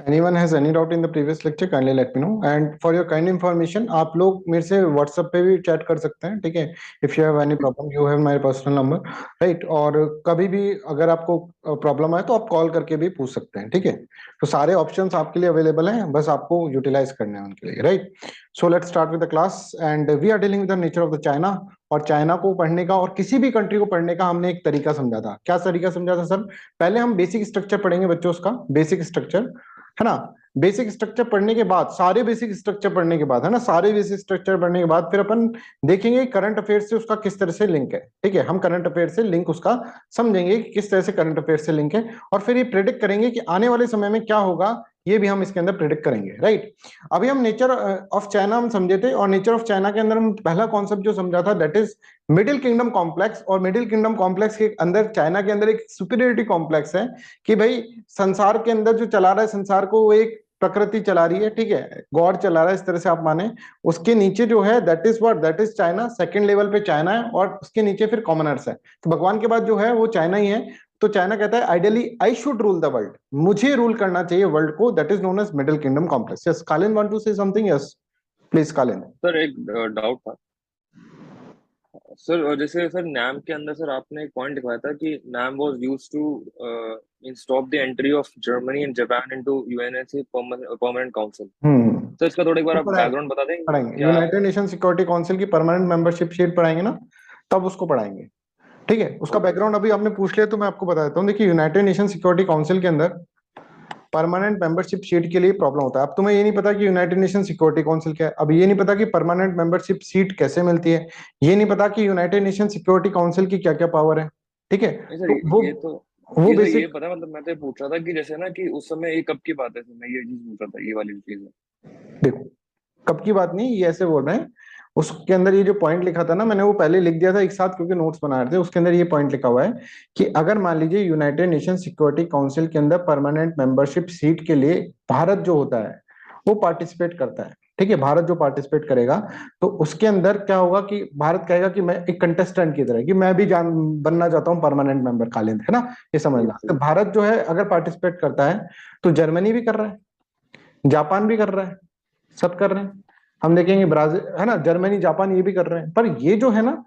Anyone has any doubt in the previous lecture, kindly let me know. And for your kind information, आप लोग मेरे से WhatsApp पे भी चैट कर सकते हैं, ठीक है? If you have any problem, you have my personal number, right? और कभी भी अगर आपको प्रॉब्लम आए तो आप कॉल करके भी पूछ सकते हैं, ठीक है? तो सारे ऑप्शंस आपके लिए अवेलेबल हैं, बस आपको यूटिलाइज करने हैं उनके लिए, right? So let's start with the class and we are dealing with the nature of the China. और चाइना को पढ़ने का और किसी भी कंट्री को पढ़ने का हमने एक तरीका समझा था। क्या तरीका समझा था सर? पहले हम बेसिक स्ट्रक्चर पढ़ेंगे बच्चों, उसका बेसिक स्ट्रक्चर, है ना? बेसिक स्ट्रक्चर पढ़ने के बाद, सारे बेसिक स्ट्रक्चर पढ़ने के बाद, है ना, सारे बेसिक स्ट्रक्चर पढ़ने के बाद फिर अपन देखेंगे करंट अफेयर से उसका किस तरह से लिंक है, ठीक है? हम करंट अफेयर से लिंक उसका समझेंगे कि किस तरह से करंट अफेयर से लिंक है, और फिर ये प्रेडिक्ट करेंगे कि आने वाले समय में क्या होगा, ये भी हम इसके अंदर प्रेडिक्ट करेंगे, राइट? अभी हम नेचर ऑफ चाइना हम समझे थे, और नेचर ऑफ चाइना के अंदर हम पहला कॉन्सेप्ट जो समझा था that is middle kingdom complex. और मिडिल किंगडम कॉम्प्लेक्स के अंदर, चाइना के अंदर एक सुपीरियरिटी कॉम्प्लेक्स है कि भाई संसार के अंदर जो चला रहा है संसार को, वो एक प्रकृति चला रही है, ठीक है? गॉड चला रहा है, इस तरह से आप माने। उसके नीचे जो है that is what, that is China. Second level पे चाइना है, और उसके नीचे फिर कॉमनर्स है। तो भगवान के बाद जो है वो चाइना ही है। तो चाइना कहता है ideally I should rule the world, मुझे रूल करना चाहिए वर्ल्ड को, that is known as middle kingdom complex. Yes Colin want to say something? Yes please Colin. Sir एक डाउट था सर। और जैसे सर नाम के अंदर सर आपने एक पॉइंट लिखवाया था कि नाम was used to mean stop the entry of Germany and Japan into UNSC permanent council. Sir इसका थोड़ा एक बार आप पढ़ाएंगे, बैकग्राउंड बता देंगे पढ़ाएंगे क्या? यूनाइटेड नेशन सिक्योरिटी काउंसिल की परमानेंट मेंबरशिप शीट पढ़ाएंगे ना, तब उसको पढ़ाएंगे, ठीक है? उसका ओके सर। बैकग्राउंड अभी आपने पूछ लिया तो मैं आपको बता देता हूँ। देखिए यूनाइटेड नेशन सिक्योरिटी काउंसिल के अंदर परमानेंट मेंबरशिप सीट के लिए प्रॉब्लम होता है। अब तुम्हें ये नहीं पता कि यूनाइटेड नेशन सिक्योरिटी काउंसिल क्या है, अब ये नहीं पता कि परमानेंट मेंबरशिप सीट कैसे मिलती है, ये नहीं पता कि यूनाइटेड नेशन सिक्योरिटी काउंसिल की क्या क्या पावर है, ठीक है? नहीं सर तो वो ये तो वो ये सर ये बेसिक। पता है, मतलब मैं तो ये पूछ रहा था कि जैसे ना कि उस समय ये कब की बात है सर, मैं ये चीज पूछ रहा था, ये वाली चीज है। देखो कब की बात नहीं, ये ऐसे बोल रहे हैं। उसके अंदर ये जो पॉइंट लिखा था ना, मैंने वो पहले लिख दिया था एक साथ क्योंकि नोट्स बना रहे थे। उसके अंदर ये पॉइंट लिखा हुआ है कि अगर मान लीजिए यूनाइटेड नेशन सिक्योरिटी काउंसिल के अंदर परमानेंट मेंबरशिप सीट के लिए भारत जो होता है वो पार्टिसिपेट करता है, ठीक है? भारत जो पार्टिसिपेट करेगा, तो उसके अंदर क्या होगा कि भारत कहेगा कि मैं एक कंटेस्टेंट की तरह, कि मैं भी जान बनना चाहता हूँ परमानेंट मेंबर, कालिंद, है ना? ये समझना। यस तो भारत जो है अगर पार्टिसिपेट करता है तो जर्मनी भी कर रहा है, जापान भी कर रहा है, सब कर रहे हैं। हम देखेंगे ब्राजील, है ना, जर्मनी जापान ये भी कर रहे हैं। पर ये जो है ना,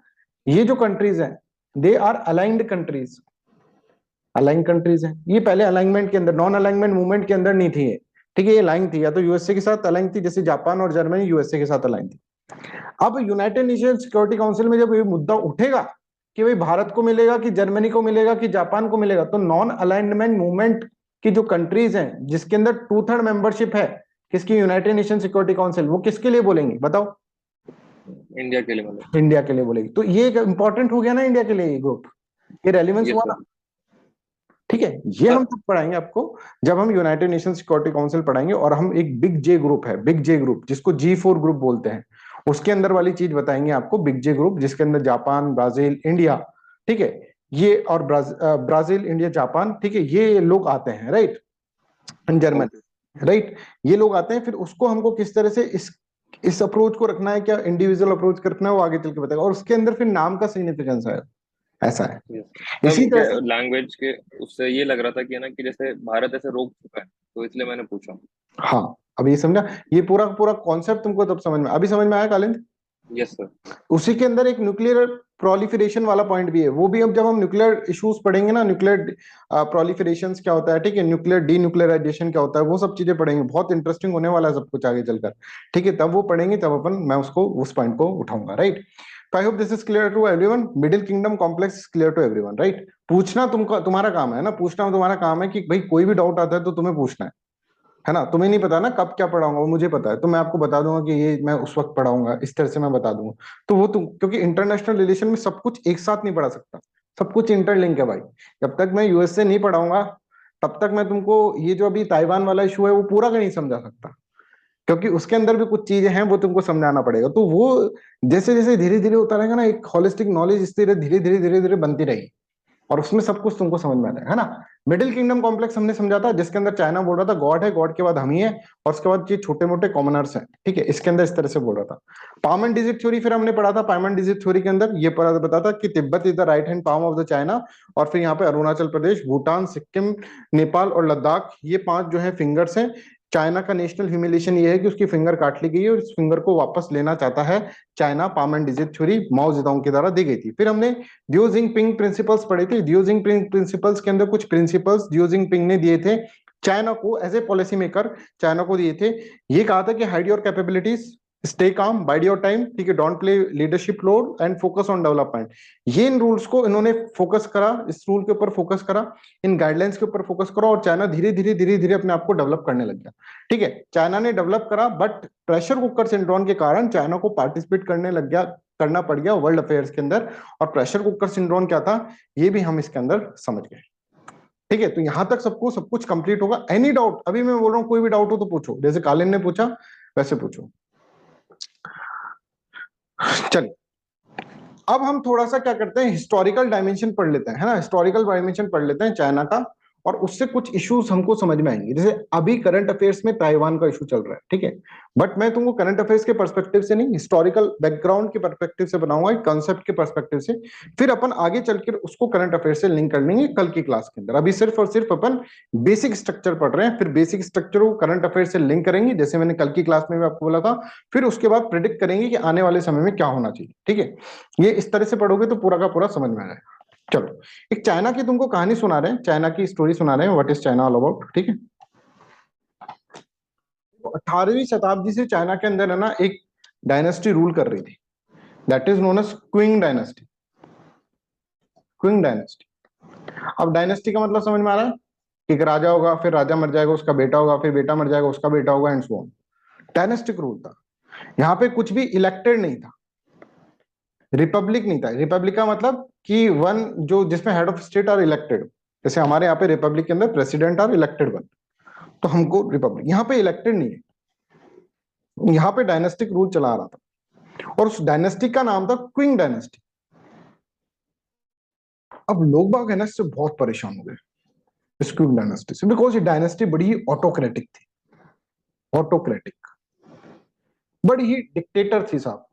ये जो कंट्रीज हैं they are aligned countries, aligned countries हैं। ये पहले अलाइनमेंट के अंदर, नॉन अलाइनमेंट मूवमेंट के अंदर नहीं थी ये, ठीक है? ये अलाइन थी, या तो यूएसए के साथ अलाइन थी, जैसे जापान और जर्मनी यूएसए के साथ अलाइन थी। अब यूनाइटेड नेशन सिक्योरिटी काउंसिल में जब ये मुद्दा उठेगा कि भाई भारत को मिलेगा कि जर्मनी को मिलेगा कि जापान को मिलेगा, तो नॉन अलाइनमेंट मूवमेंट की जो कंट्रीज हैं जिसके अंदर 2/3 मेंबरशिप है किसकी, यूनाइटेड नेशन सिक्योरिटी काउंसिल, वो किसके लिए बोलेंगे बताओ? इंडिया के लिए मतलब। इंडिया के लिए बोलेगी। तो ये इंपॉर्टेंट हो गया ना इंडिया के लिए, ये ग्रुप, ये रेलिवेंस यस हुआ ना, सर। ठीक है? ये हम सर तब पढ़ाएंगे आपको जब हम यूनाइटेड नेशन सिक्योरिटी काउंसिल पढ़ाएंगे, और हम एक बिग जे ग्रुप है, बिग जे ग्रुप जिसको G4 ग्रुप बोलते हैं, उसके अंदर वाली चीज बताएंगे आपको, बिग जे ग्रुप जिसके अंदर जापान, ब्राजील, इंडिया, ठीक है, ये, और ब्राजील, इंडिया, जापान, ठीक है, ये लोग आते हैं, राइट? ओके। Germany, right? ये लोग आते हैं। फिर उसको हमको किस तरह से इस अप्रोच को रखना है, क्या इंडिविजुअल अप्रोच को रखना है, वो आगे चल के बताएगा। और उसके अंदर फिर नाम का सिग्निफिकेंस है, ऐसा है। यस इसी तब तरह क्या से, लैंग्वेज के उससे ये लग रहा था कि ना कि जैसे भारत ऐसे रोक चुका है, तो इसलिए मैंने पूछा। हाँ, अब ये समझा, ये पूरा पूरा कॉन्सेप्ट तुमको तब समझ में, अभी समझ में आया कालिंद? Yes sir. उसी के अंदर एक न्यूक्लियर प्रोलिफरेशन वाला पॉइंट भी है, वो भी अब जब हम न्यूक्लियर इश्यूज पढ़ेंगे ना, न्यूक्लियर प्रोलिफरेशन क्या होता है, ठीक है, न्यूक्लियर डीन्यूक्लियराइजेशन क्या होता है, वो सब चीजें पढ़ेंगे। बहुत इंटरेस्टिंग होने वाला है सब कुछ आगे चलकर, ठीक है? तब वो पढ़ेंगे, तब अपन, मैं उसको, उस पॉइंट को उठाऊंगा, राइट? तो I hope this is clear to everyone. Middle kingdom complex is clear to everyone, right? पूछना तुमको, तुम्हारा काम है ना, पूछना तुम्हारा काम है कि भाई कोई भी डाउट आता है तो तुम्हें पूछना है ना? तुम्हें नहीं पता ना कब क्या पढ़ाऊंगा, वो मुझे पता है, तो मैं आपको बता दूंगा कि ये मैं उस वक्त पढ़ाऊंगा, इस तरह से मैं बता दूंगा। तो वो तुम, क्योंकि इंटरनेशनल रिलेशन में सब कुछ एक साथ नहीं पढ़ा सकता, सब कुछ इंटरलिंक है भाई। जब तक मैं यूएस से नहीं पढ़ाऊंगा तब तक मैं तुमको ये जो अभी ताइवान वाला इशू है वो पूरा का नहीं समझा सकता, क्योंकि उसके अंदर भी कुछ चीजें हैं वो तुमको समझाना पड़ेगा। तो वो जैसे जैसे धीरे धीरे होता रहेगा ना, एक होलिस्टिक नॉलेज इस तरह धीरे धीरे धीरे धीरे बनती रहेगी, और उसमें सब कुछ तुमको समझ में आ जाएगा, है ना। मिडिल किंगडम कॉम्प्लेक्स हमने समझा था, जिसके अंदर चाइना बोल रहा था गॉड है, गॉड के बाद हम ही है, और उसके बाद ये छोटे मोटे कॉमनर्स हैं, ठीक है, इसके अंदर इस तरह से बोल रहा था। पाम एंड डिजिट थ्योरी फिर हमने पढ़ा था, पाम एंड डिजिट थ्योरी के अंदर ये पता था कि Tibet is the right hand palm of the China, और फिर यहाँ पे अरुणाचल प्रदेश, भूटान, सिक्किम, नेपाल और लद्दाख, ये 5 जो है फिंगर्स हैं। चाइना का नेशनल ह्यूमिलेशन ये है कि उसकी फिंगर काट ली गई है और इस फिंगर को वापस लेना चाहता है China. Palm and digit theory Mao Zedong के द्वारा दी गई थी। फिर हमने दियो जिंगपिंग प्रिंसिपल्स पढ़े थे। दियो जिंगपिंग प्रिंसिपल्स के अंदर कुछ प्रिंसिपल्स दियो जिंगपिंग ने दिए थे चाइना को, as a policy maker China को दिए थे। ये कहा था कि hide your capabilities, stay calm, bide your time, ठीक है, don't play leadership role and focus on development. ये इन रूल्स को इन्होंने फोकस करा, इस रूल के ऊपर फोकस करा, इन गाइडलाइंस के ऊपर फोकस करा, और चाइना धीरे धीरे अपने आप को डेवलप करने लग गया। ठीक है, चाइना ने डेवलप करा, बट प्रेशर कुकर सिंड्रोम के कारण चाइना को पार्टिसिपेट करना पड़ गया वर्ल्ड अफेयर्स के अंदर। और प्रेशर कुकर सिंड्रोम क्या था, ये भी हम इसके अंदर समझ गए। ठीक है, तो यहां तक सबको सब कुछ कंप्लीट होगा। Any doubt? अभी मैं बोल रहा हूं कोई भी डाउट हो तो पूछो, जैसे कालिन ने पूछा वैसे पूछो। चलिए, अब हम थोड़ा सा क्या करते हैं, हिस्टोरिकल डायमेंशन पढ़ लेते हैं, है ना, हिस्टोरिकल डायमेंशन पढ़ लेते हैं चाइना का, और उससे कुछ इश्यूज हमको समझ में आएंगे। जैसे अभी करंट अफेयर्स में ताइवान का इशू चल रहा है, ठीक है, बट मैं तुमको करंट अफेयर्स के पर्सपेक्टिव से नहीं, हिस्टोरिकल बैकग्राउंड के पर्सपेक्टिव से बनाऊंगा, एक कंसेप्ट के पर्सपेक्टिव से। फिर अपन आगे चलकर उसको करंट अफेयर से लिंक कर लेंगे कल की क्लास के अंदर। अभी सिर्फ और सिर्फ अपन बेसिक स्ट्रक्चर पढ़ रहे हैं, फिर बेसिक स्ट्रक्चर को करंट अफेयर से लिंक करेंगे, जैसे मैंने कल की क्लास में भी आपको बोला था। फिर उसके बाद प्रिडिक्ट करेंगे कि आने वाले समय में क्या होना चाहिए। ठीक है, ये इस तरह से पढ़ोगे तो पूरा का पूरा समझ में आ जाएगा। चलो, एक चाइना की तुमको कहानी सुना रहे हैं, चाइना की स्टोरी सुना रहे हैं, what is China all about. ठीक है, 18वीं शताब्दी से चाइना के अंदर है ना एक डायनेस्टी रूल कर रही थी, that is known as Qing dynasty. Qing dynasty, अब डायनेस्टी का मतलब समझ में आ रहा है कि एक राजा होगा, फिर राजा मर जाएगा, उसका बेटा होगा, फिर बेटा मर जाएगा, उसका बेटा होगा, and so on. Dynastic rule था। यहाँ पे कुछ भी इलेक्टेड नहीं था, रिपब्लिक नहीं था। रिपब्लिक का मतलब कि वन जो जिसमें head of state are elected, जैसे हमारे यहाँ पे रिपब्लिक के अंदर प्रेसिडेंट आर इलेक्टेड वन, तो हमको रिपब्लिक। यहाँ पे इलेक्टेड नहीं है, यहाँ पे डायनेस्टिक रूल चला आ रहा था, और उस डायनेस्टी का नाम था क्विंग डायनेस्टी। अब लोग बाग है ना इससे बहुत परेशान हो गए, इस क्विंग डायनेस्टी से, बिकॉज ये डायनेस्टी बड़ी ही ऑटोक्रेटिक थी, ऑटोक्रेटिक, बड़ी ही डिक्टेटर थी साहब।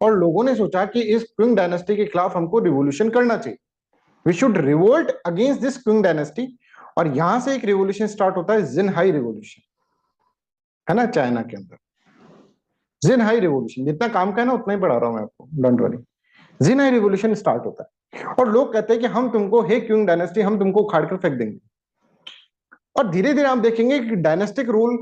और लोगों ने सोचा कि इस क्विंग डायनेस्टी के खिलाफ हमको रिवोल्यूशन करना चाहिए, we should revolt against this Qing dynasty. और यहां से एक रिवोल्यूशन स्टार्ट होता है, जिनहाई रिवोल्यूशन, है ना, चाइना के अंदर। जिनहाई रिवोल्यूशन, जितना काम का है ना उतना ही पढ़ा रहा हूं मैं आपको, don't worry. Jinhai revolution start होता है, और लोग कहते हैं कि हम तुमको, हे क्विंग डायनेस्टी, हम तुमको उखाड़ कर फेंक देंगे। और धीरे धीरे आप देखेंगे कि डायनेस्टिक रूल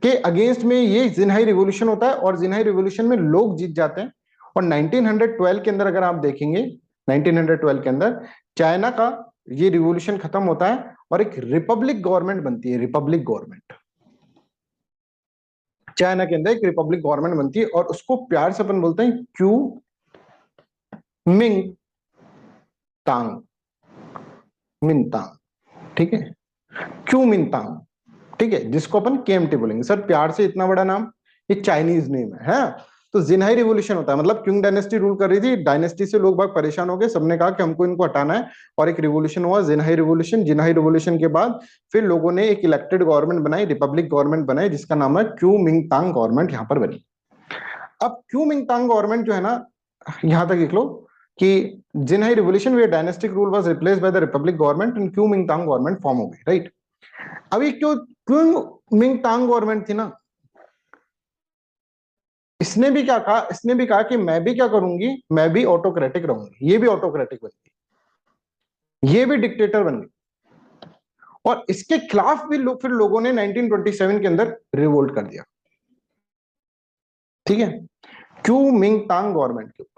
के अगेंस्ट में ये जिनहाई रिवोल्यूशन होता है, और जिनहाई रिवोल्यूशन में लोग जीत जाते हैं। और 1912 के अंदर अगर आप देखेंगे, 1912 के अंदर चाइना का ये रिवोल्यूशन खत्म होता है, और एक रिपब्लिक गवर्नमेंट बनती है, रिपब्लिक गवर्नमेंट। चाइना के अंदर एक रिपब्लिक गवर्नमेंट बनती है, और उसको प्यार से अपन बोलते हैं क्यू मिंग तांग, मिनतांग, ठीक है, क्यू मिनतांग, ठीक है, जिसको अपन केएमटी बोलेंगे। सर प्यार से, इतना बड़ा नाम, ये चाइनीज नेम है। तो जिनहाई रिवोल्यूशन होता है, मतलब क्विंग डायनेस्टी रूल कर रही थी, डायनेस्टी से लोग बाग परेशान हो गए, सबने कहा कि हमको इनको हटाना है, और एक रिवोल्यूशन हुआ, जिनहाई रिवोल्यूशन। जिनहाई रिवोल्यूशन के बाद फिर लोगों ने एक इलेक्टेड गवर्नमेंट बनाई, रिपब्लिक गवर्नमेंट बनाई, जिसका नाम है क्यू मिंगतांग गवर्नमेंट, यहां पर बनी। अब क्यू मिंगतांग गवर्नमेंट जो है ना, यहां तक लिख लो कि Xinhai revolution where dynastic rule was replaced by the republic government and Kuomintang government form हो गई, राइट। अभी क्यों क्यू मिंगतांग गवर्नमेंट थी ना, इसने भी क्या कहा, इसने भी कहा कि मैं भी क्या करूंगी, मैं भी ऑटोक्रेटिक रहूंगी। ये भी ऑटोक्रेटिक बन गई, ये भी डिक्टेटर बन गई, और इसके खिलाफ भी फिर लोगों ने 1927 के अंदर रिवोल्ट कर दिया। ठीक है, क्यू मिंगतांग गवर्नमेंट के ऊपर।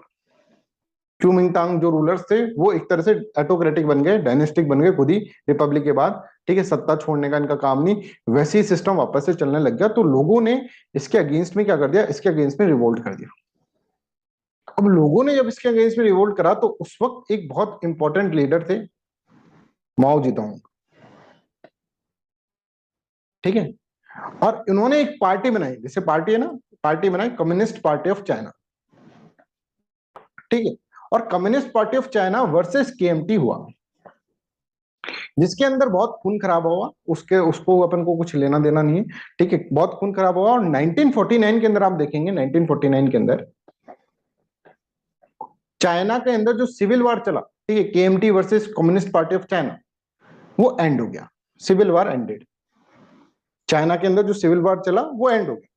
क्यू मिंगतांग जो रूलर्स थे वो एक तरह से ऑटोक्रेटिक बन गए, डायनेस्टिक बन गए खुद ही रिपब्लिक के बाद। ठीक है, सत्ता छोड़ने का इनका काम नहीं, वैसे ही सिस्टम वापस से चलने लग गया। तो लोगों ने इसके अगेंस्ट में क्या कर दिया, इसके अगेंस्ट में रिवोल्ट कर दिया। अब लोगों ने जब इसके अगेंस्ट में रिवोल्ट करा, तो उस वक्त एक बहुत इंपॉर्टेंट लीडर थे, माओ जेडोंग। ठीक है, और इन्होंने एक पार्टी बनाई, जैसे पार्टी है ना, पार्टी बनाई, कम्युनिस्ट पार्टी ऑफ चाइना। ठीक है, और communist party of China versus KMT हुआ, जिसके अंदर बहुत खून खराब हुआ, उसको अपन को कुछ लेना देना नहीं है, ठीक है, बहुत खून खराब हुआ। और 1949 के अंदर आप देखेंगे, 1949 के अंदर चाइना के अंदर जो सिविल वॉर चला, ठीक है, KMT versus communist party of China, वो एंड हो गया, सिविल वॉर एंडेड। चाइना के अंदर जो सिविल वॉर चला वो एंड हो गया।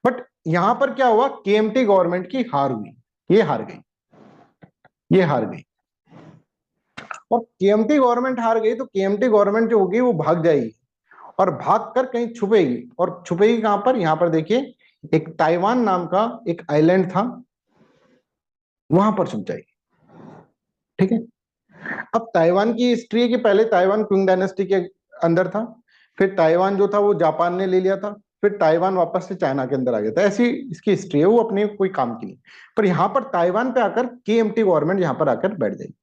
बट यहां पर क्या हुआ, केएमटी गवर्नमेंट की हार हुई, ये हार गई, ये हार गई। और केएमटी गवर्नमेंट हार गई तो केएमटी गवर्नमेंट जो होगी वो भाग जाएगी, और भाग कर कहीं छुपेगी। और छुपेगी कहां पर, यहां पर देखिए, एक ताइवान नाम का एक आइलैंड था, वहां पर छुप जाएगी, ठीक है। अब ताइवान की हिस्ट्री है कि पहले ताइवान क्विंग डायनेस्टी के अंदर था, फिर ताइवान जो था वो जापान ने ले लिया था, फिर ताइवान वापस से चाइना के अंदर आ गया था, ऐसी इसकी हिस्ट्री है, वो अपने कोई काम की नहीं। पर यहां पर ताइवान पे आकर केएमटी गवर्नमेंट यहां पर आकर बैठ जाएगी,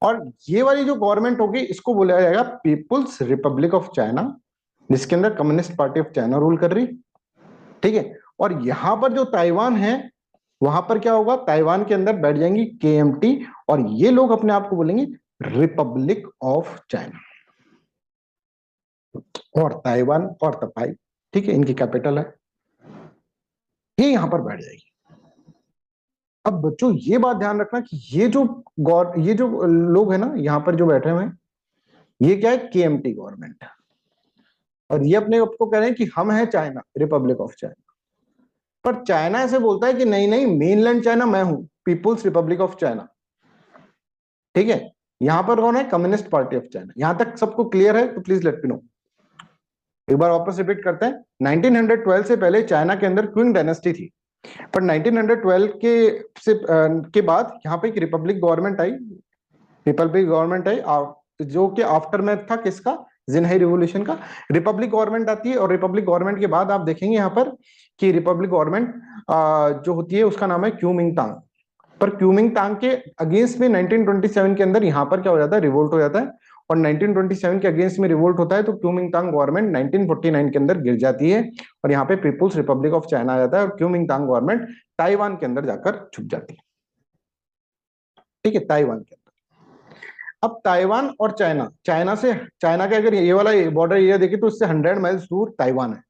और ये वाली जो गवर्नमेंट होगी इसको बोला जाएगा पीपुल्स रिपब्लिक ऑफ चाइना, जिसके अंदर communist party of China rule कर रही, ठीक है। और यहां पर जो ताइवान है, वहां पर क्या होगा, ताइवान के अंदर बैठ जाएंगी केएमटी, और ये लोग अपने आप को बोलेंगे रिपब्लिक ऑफ चाइना। और ताइवान और तपाई, ठीक है, इनकी कैपिटल है, ये यहां पर बैठ जाएगी। अब बच्चों ये बात ध्यान रखना कि ये जो लोग है ना यहां पर जो बैठे हुए हैं, ये क्या है, केएमटी गवर्नमेंट, और ये अपने आप को कह रहे हैं कि हम हैं चाइना, रिपब्लिक ऑफ चाइना। पर चाइना ऐसे बोलता है कि नहीं नहीं, मेनलैंड चाइना मैं हूं, पीपुल्स रिपब्लिक ऑफ चाइना, ठीक है। यहां पर कौन है, कम्युनिस्ट पार्टी ऑफ चाइना। यहां तक सबको क्लियर है तो प्लीज लेट मी नो। एक बार वापस रिपीट करते हैं, 1912 से पहले चाइना के अंदर क्विंग डायनेस्टी थी, पर 1912 के बाद यहाँ पे एक रिपब्लिक गवर्नमेंट आई, जो कि आफ्टर मैथ था किसका, जिनहाई रिवॉल्यूशन का। रिपब्लिक गवर्नमेंट आती है, और रिपब्लिक गवर्नमेंट के बाद आप देखेंगे यहाँ पर कि रिपब्लिक गवर्नमेंट जो होती है उसका नाम है क्यूमिंगतांग। पर क्यूमिंगतांग के अगेंस्ट में 1927 के अंदर यहाँ पर क्या हो जाता है, रिवोल्ट हो जाता है, और 1927 के अगेंस्ट में रिवोल्ट होता है तो क्यूमिंगतांग गवर्नमेंट 1949 के अंदर गिर जाती है, और यहाँ पे पीपुल्स रिपब्लिक ऑफ चाइना आ जाता है, और क्यूमिंगतांग गवर्नमेंट ताइवान के अंदर जाकर छुप जाती है, ठीक है, ताइवान के अंदर। अब ताइवान और चाइना का अगर ये वाला बॉर्डर एरिया देखे तो इससे 100 माइल्स दूर ताइवान है,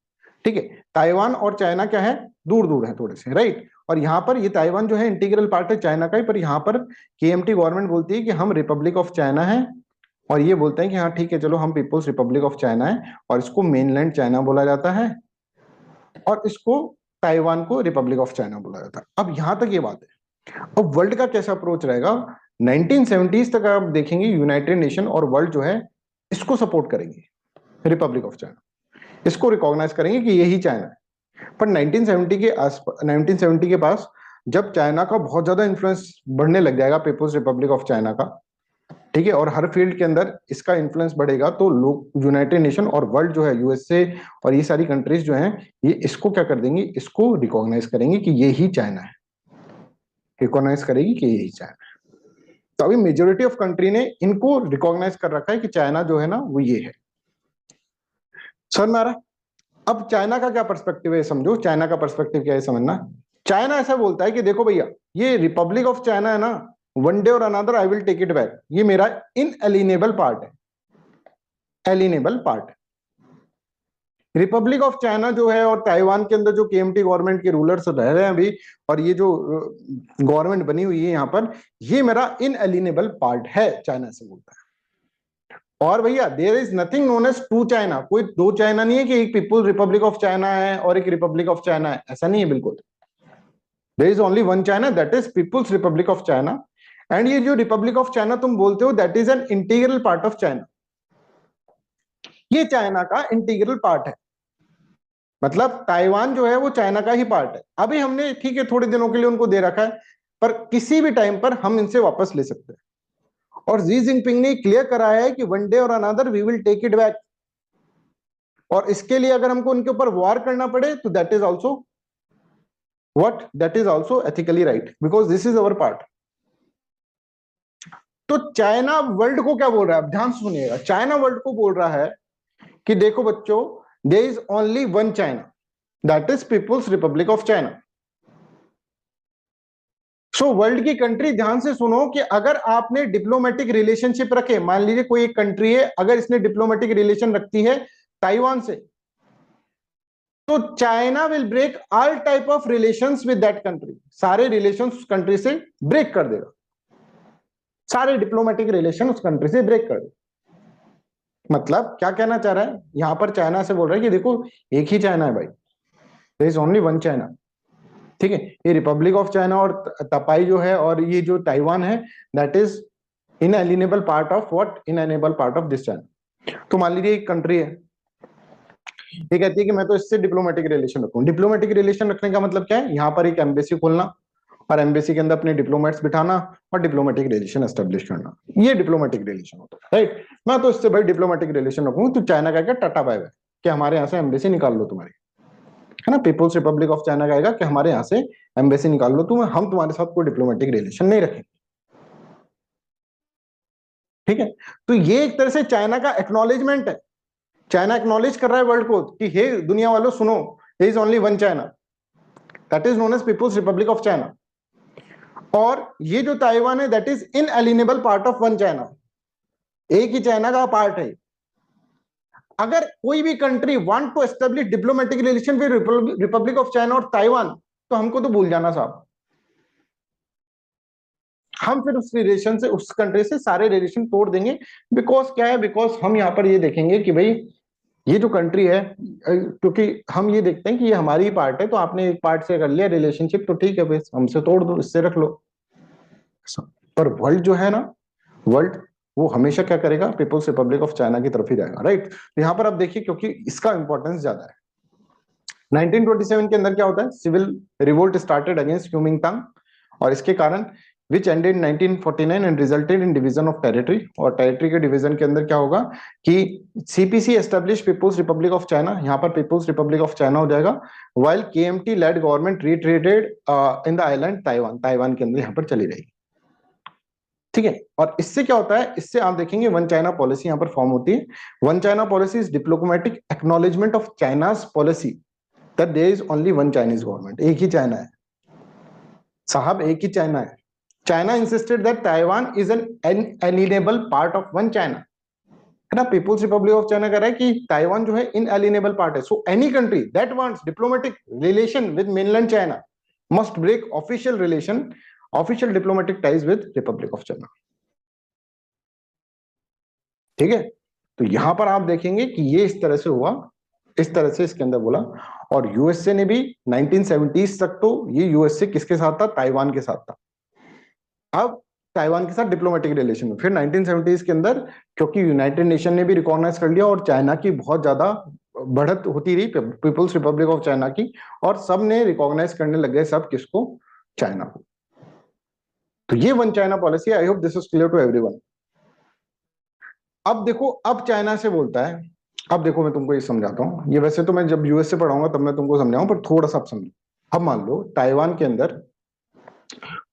ठीक है। ताइवान और चाइना क्या है, दूर दूर है थोड़े से, राइट। और यहाँ पर ये ताइवान जो है इंटीग्रल पार्ट है चाइना का ही, पर यहाँ पर केएमटी गवर्नमेंट बोलती है कि हम रिपब्लिक ऑफ चाइना है, और ये बोलते हैं कि हाँ ठीक है चलो हम पीपुल्स रिपब्लिक ऑफ चाइना है, और इसको मेनलैंड चाइना बोला जाता है, और इसको ताइवान को रिपब्लिक ऑफ चाइना बोला जाता है। अब यहां तक ये बात है। अब वर्ल्ड का कैसा अप्रोच रहेगा, 1970s तक आप देखेंगे यूनाइटेड नेशन और वर्ल्ड जो है इसको सपोर्ट करेंगे, रिपब्लिक ऑफ चाइना, इसको रिकॉग्नाइज करेंगे कि यही चाइना है। पर 1970 के पास जब चाइना का बहुत ज्यादा इंफ्लुएंस बढ़ने लग जाएगा पीपुल्स रिपब्लिक ऑफ चाइना का, ठीक है, और हर फील्ड के अंदर इसका इन्फ्लुएंस बढ़ेगा, तो लोग यूनाइटेड नेशन और वर्ल्ड जो है, यूएसए और ये सारी कंट्रीज जो हैं, ये इसको क्या कर देंगी, इसको रिकॉग्नाइज करेंगे कि यही चाइना है, रिकॉग्नाइज करेगी कि यही चाइना है। तो अभी मेजोरिटी ऑफ कंट्री ने इनको रिकॉग्नाइज कर रखा है कि चाइना जो है ना वो ये है। समझ में आ रहा है? अब चाइना का क्या पर्सपेक्टिव है समझो, चाइना का पर्सपेक्टिव क्या है समझना। चाइना ऐसा बोलता है कि देखो भैया, ये रिपब्लिक ऑफ चाइना है ना, वन डे और another I will take it back, ये मेरा इनएलिनेबल पार्ट है, एलिनेबल पार्ट है। रिपब्लिक ऑफ चाइना जो है और ताइवान के अंदर जो केएमटी गवर्नमेंट के रूलर्स रह रहे हैं अभी, और ये जो गवर्नमेंट बनी हुई है यहाँ पर, ये मेरा इनएलिनेबल पार्ट है, चाइना से बोलता है। और भैया there is nothing known as two China, कोई दो चाइना नहीं है कि एक पीपुल्स रिपब्लिक ऑफ चाइना है और एक रिपब्लिक ऑफ चाइना है, ऐसा नहीं है बिल्कुल। There is only one China, that is people's republic of China. And ये जो रिपब्लिक ऑफ चाइना तुम बोलते हो, that is an integral part of China, ये चाइना का इंटीग्रल पार्ट है, मतलब ताइवान जो है वो चाइना का ही पार्ट है। अभी हमने ठीक है थोड़े दिनों के लिए उनको दे रखा है, पर किसी भी टाइम पर हम इनसे वापस ले सकते हैं। और जी जिनपिंग ने क्लियर कराया है कि वन डे और another we will take it back, और इसके लिए अगर हमको उनके ऊपर वॉर करना पड़े तो that is also what, that is also ethically right, because this is our part. तो चाइना वर्ल्ड को क्या बोल रहा है, ध्यान सुनिएगा, चाइना वर्ल्ड को बोल रहा है कि देखो बच्चों, there is only one China, that is people's republic of China. So world की कंट्री, ध्यान से सुनो कि अगर आपने डिप्लोमेटिक रिलेशनशिप रखे, मान लीजिए कोई एक कंट्री है, अगर इसने डिप्लोमेटिक रिलेशन रखती है ताइवान से, तो China will break all type of relations with that country. सारे रिलेशंस उस कंट्री से ब्रेक कर देगा, सारे डिप्लोमेटिक रिलेशन उस कंट्री से ब्रेक कर देगा। मतलब क्या कहना चाह रहा है यहां पर, चाइना से बोल रहा है कि देखो एक ही चाइना है भाई, there is only one China, ठीक है। ये रिपब्लिक ऑफ चाइना और तपाई जो है और ये जो ताइवान है, that is inalienable part of what, inalienable part of this China. तो मान लीजिए एक कंट्री है, ये कहती है कि मैं तो इससे डिप्लोमेटिक रिलेशन रखूं। डिप्लोमेटिक रिलेशन रखने का मतलब क्या है, यहां पर एक एम्बेसी खोलना और एम्बेसी के अंदर अपने डिप्लोमेट्स बिठाना और डिप्लोमेटिक रिलेशन एस्टेब्लिश करना, ये डिप्लोमेटिक रिलेशन होता है, राइट। मैं तो इससे भाई डिप्लोमेटिक रिलेशन रखूंगा, तो चाइना का क्या टाटा बाय बाय कि हमारे यहाँ से एम्बेसी निकाल लो तुम्हारी, है ना। पीपुल्स रिपब्लिक ऑफ चाइना कहेगा कि हमारे यहाँ से एम्बेसी निकाल लो तुम, हम तुम्हारे साथ कोई डिप्लोमेटिक रिलेशन नहीं रखेंगे, ठीक है। तो ये एक तरह से चाइना का एक्नॉलेजमेंट है, चाइना एक्नॉलेज कर रहा है वर्ल्ड को कि हे दुनिया वालों सुनो, there is only one China, that is known as people's republic of China. और ये जो ताइवान है that is inalienable part of one China, एक ही चाइना का पार्ट है। अगर कोई भी country want to establish diplomatic relation with republic of China और ताइवान, तो हमको तो भूल जाना साहब, हम फिर उस रिलेशन से, उस कंट्री से सारे रिलेशन तोड़ देंगे। बिकॉज क्या है, बिकॉज हम यहाँ पर ये देखेंगे कि भाई ये जो कंट्री है, क्योंकि हम ये देखते हैं कि ये हमारी ही पार्ट है, तो आपने एक पार्ट से कर लिया रिलेशनशिप, तो ठीक है भाई हमसे तोड़ दो, इससे रख लो। पर वर्ल्ड जो है ना, वर्ल्ड वो हमेशा क्या करेगा, पीपुल्स रिपब्लिक ऑफ चाइना की तरफ ही जाएगा, राइट। तो यहाँ पर आप देखिए, क्योंकि इसका इंपॉर्टेंस ज्यादा है। 1927 के अंदर क्या होता है, civil revolt started against Kuomintang, और इसके कारण which ended 1949 and resulted in division of territory. और टेरिटरी के डिवीजन के अंदर क्या होगा कि CPC establish people's republic of China, यहाँ पर पीपुल्स रिपब्लिक ऑफ चाइना हो जाएगा, while KMT led government retreated in the island Taiwan, Taiwan के अंदर यहाँ पर चली रहेगी, ठीक है। और इससे क्या होता है, इससे आप देखेंगे वन चाइना पॉलिसी यहाँ पर फॉर्म होती है। One China policy is diplomatic acknowledgement of China's policy that there is only one Chinese government, एक ही चाइना है साहब, एक ही चाइना है। China insisted that Taiwan is an inalienable part of one China, है ना। पीपुल्स रिपब्लिक ऑफ चाइना कह रहा है कि ताइवान जो है इनएलिनेबल पार्ट है। So any country that wants diplomatic relation with mainland China must break official relation, official diplomatic ties with republic of China, ठीक है। तो यहां पर आप देखेंगे कि ये इस तरह से हुआ, इस तरह से इसके अंदर बोला। और यूएसए ने भी 1970s तक तो ये यूएसए किसके साथ था, ताइवान के साथ था। अब ताइवान के साथ डिप्लोमेटिक रिलेशन में फिर 1970s के अंदर, क्योंकि यूनाइटेड नेशन ने भी रिकॉग्नाइज कर लिया और चाइना की बहुत ज्यादा बढ़त होती रही, पीपुल्स रिपब्लिक ऑफ चाइना की, और सब ने रिकॉग्नाइज करने लग गए, सब किसको, चाइना को। तो ये one China policy, I hope this is clear to everyone. अब देखो, अब चाइना से बोलता है, अब देखो मैं तुमको ये समझाता हूँ, ये वैसे तो मैं जब यूएस से पढ़ाऊंगा तब मैं तुमको समझाऊं, पर थोड़ा सा आप समझो। अब मान लो ताइवान के अंदर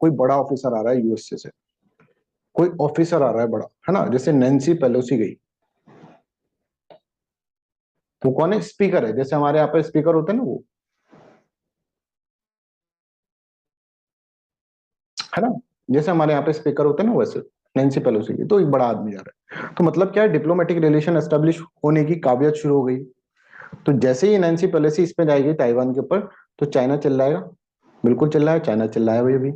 कोई बड़ा ऑफिसर आ रहा है यूएसए से, कोई ऑफिसर आ रहा है बड़ा, है ना, जैसे नैन्सी पेलोसी गई, वो कौन है, स्पीकर है, जैसे हमारे यहाँ पे स्पीकर होते हैं ना, वो, है ना, जैसे हमारे यहाँ पे स्पीकर होते हैं ना, वैसे नैन्सी पेलोसी गई, तो एक बड़ा आदमी जा रहा है। तो मतलब क्या है, डिप्लोमेटिक रिलेशन एस्टेब्लिश होने की काबिलियत शुरू हो गई। तो जैसे ही नैन्सी पेलोसी इस पे जाएगी ताइवान के ऊपर, तो चाइना चिल्लाएगा, बिल्कुल चिल्लाया, चाइना चिल्लाया भाई अभी,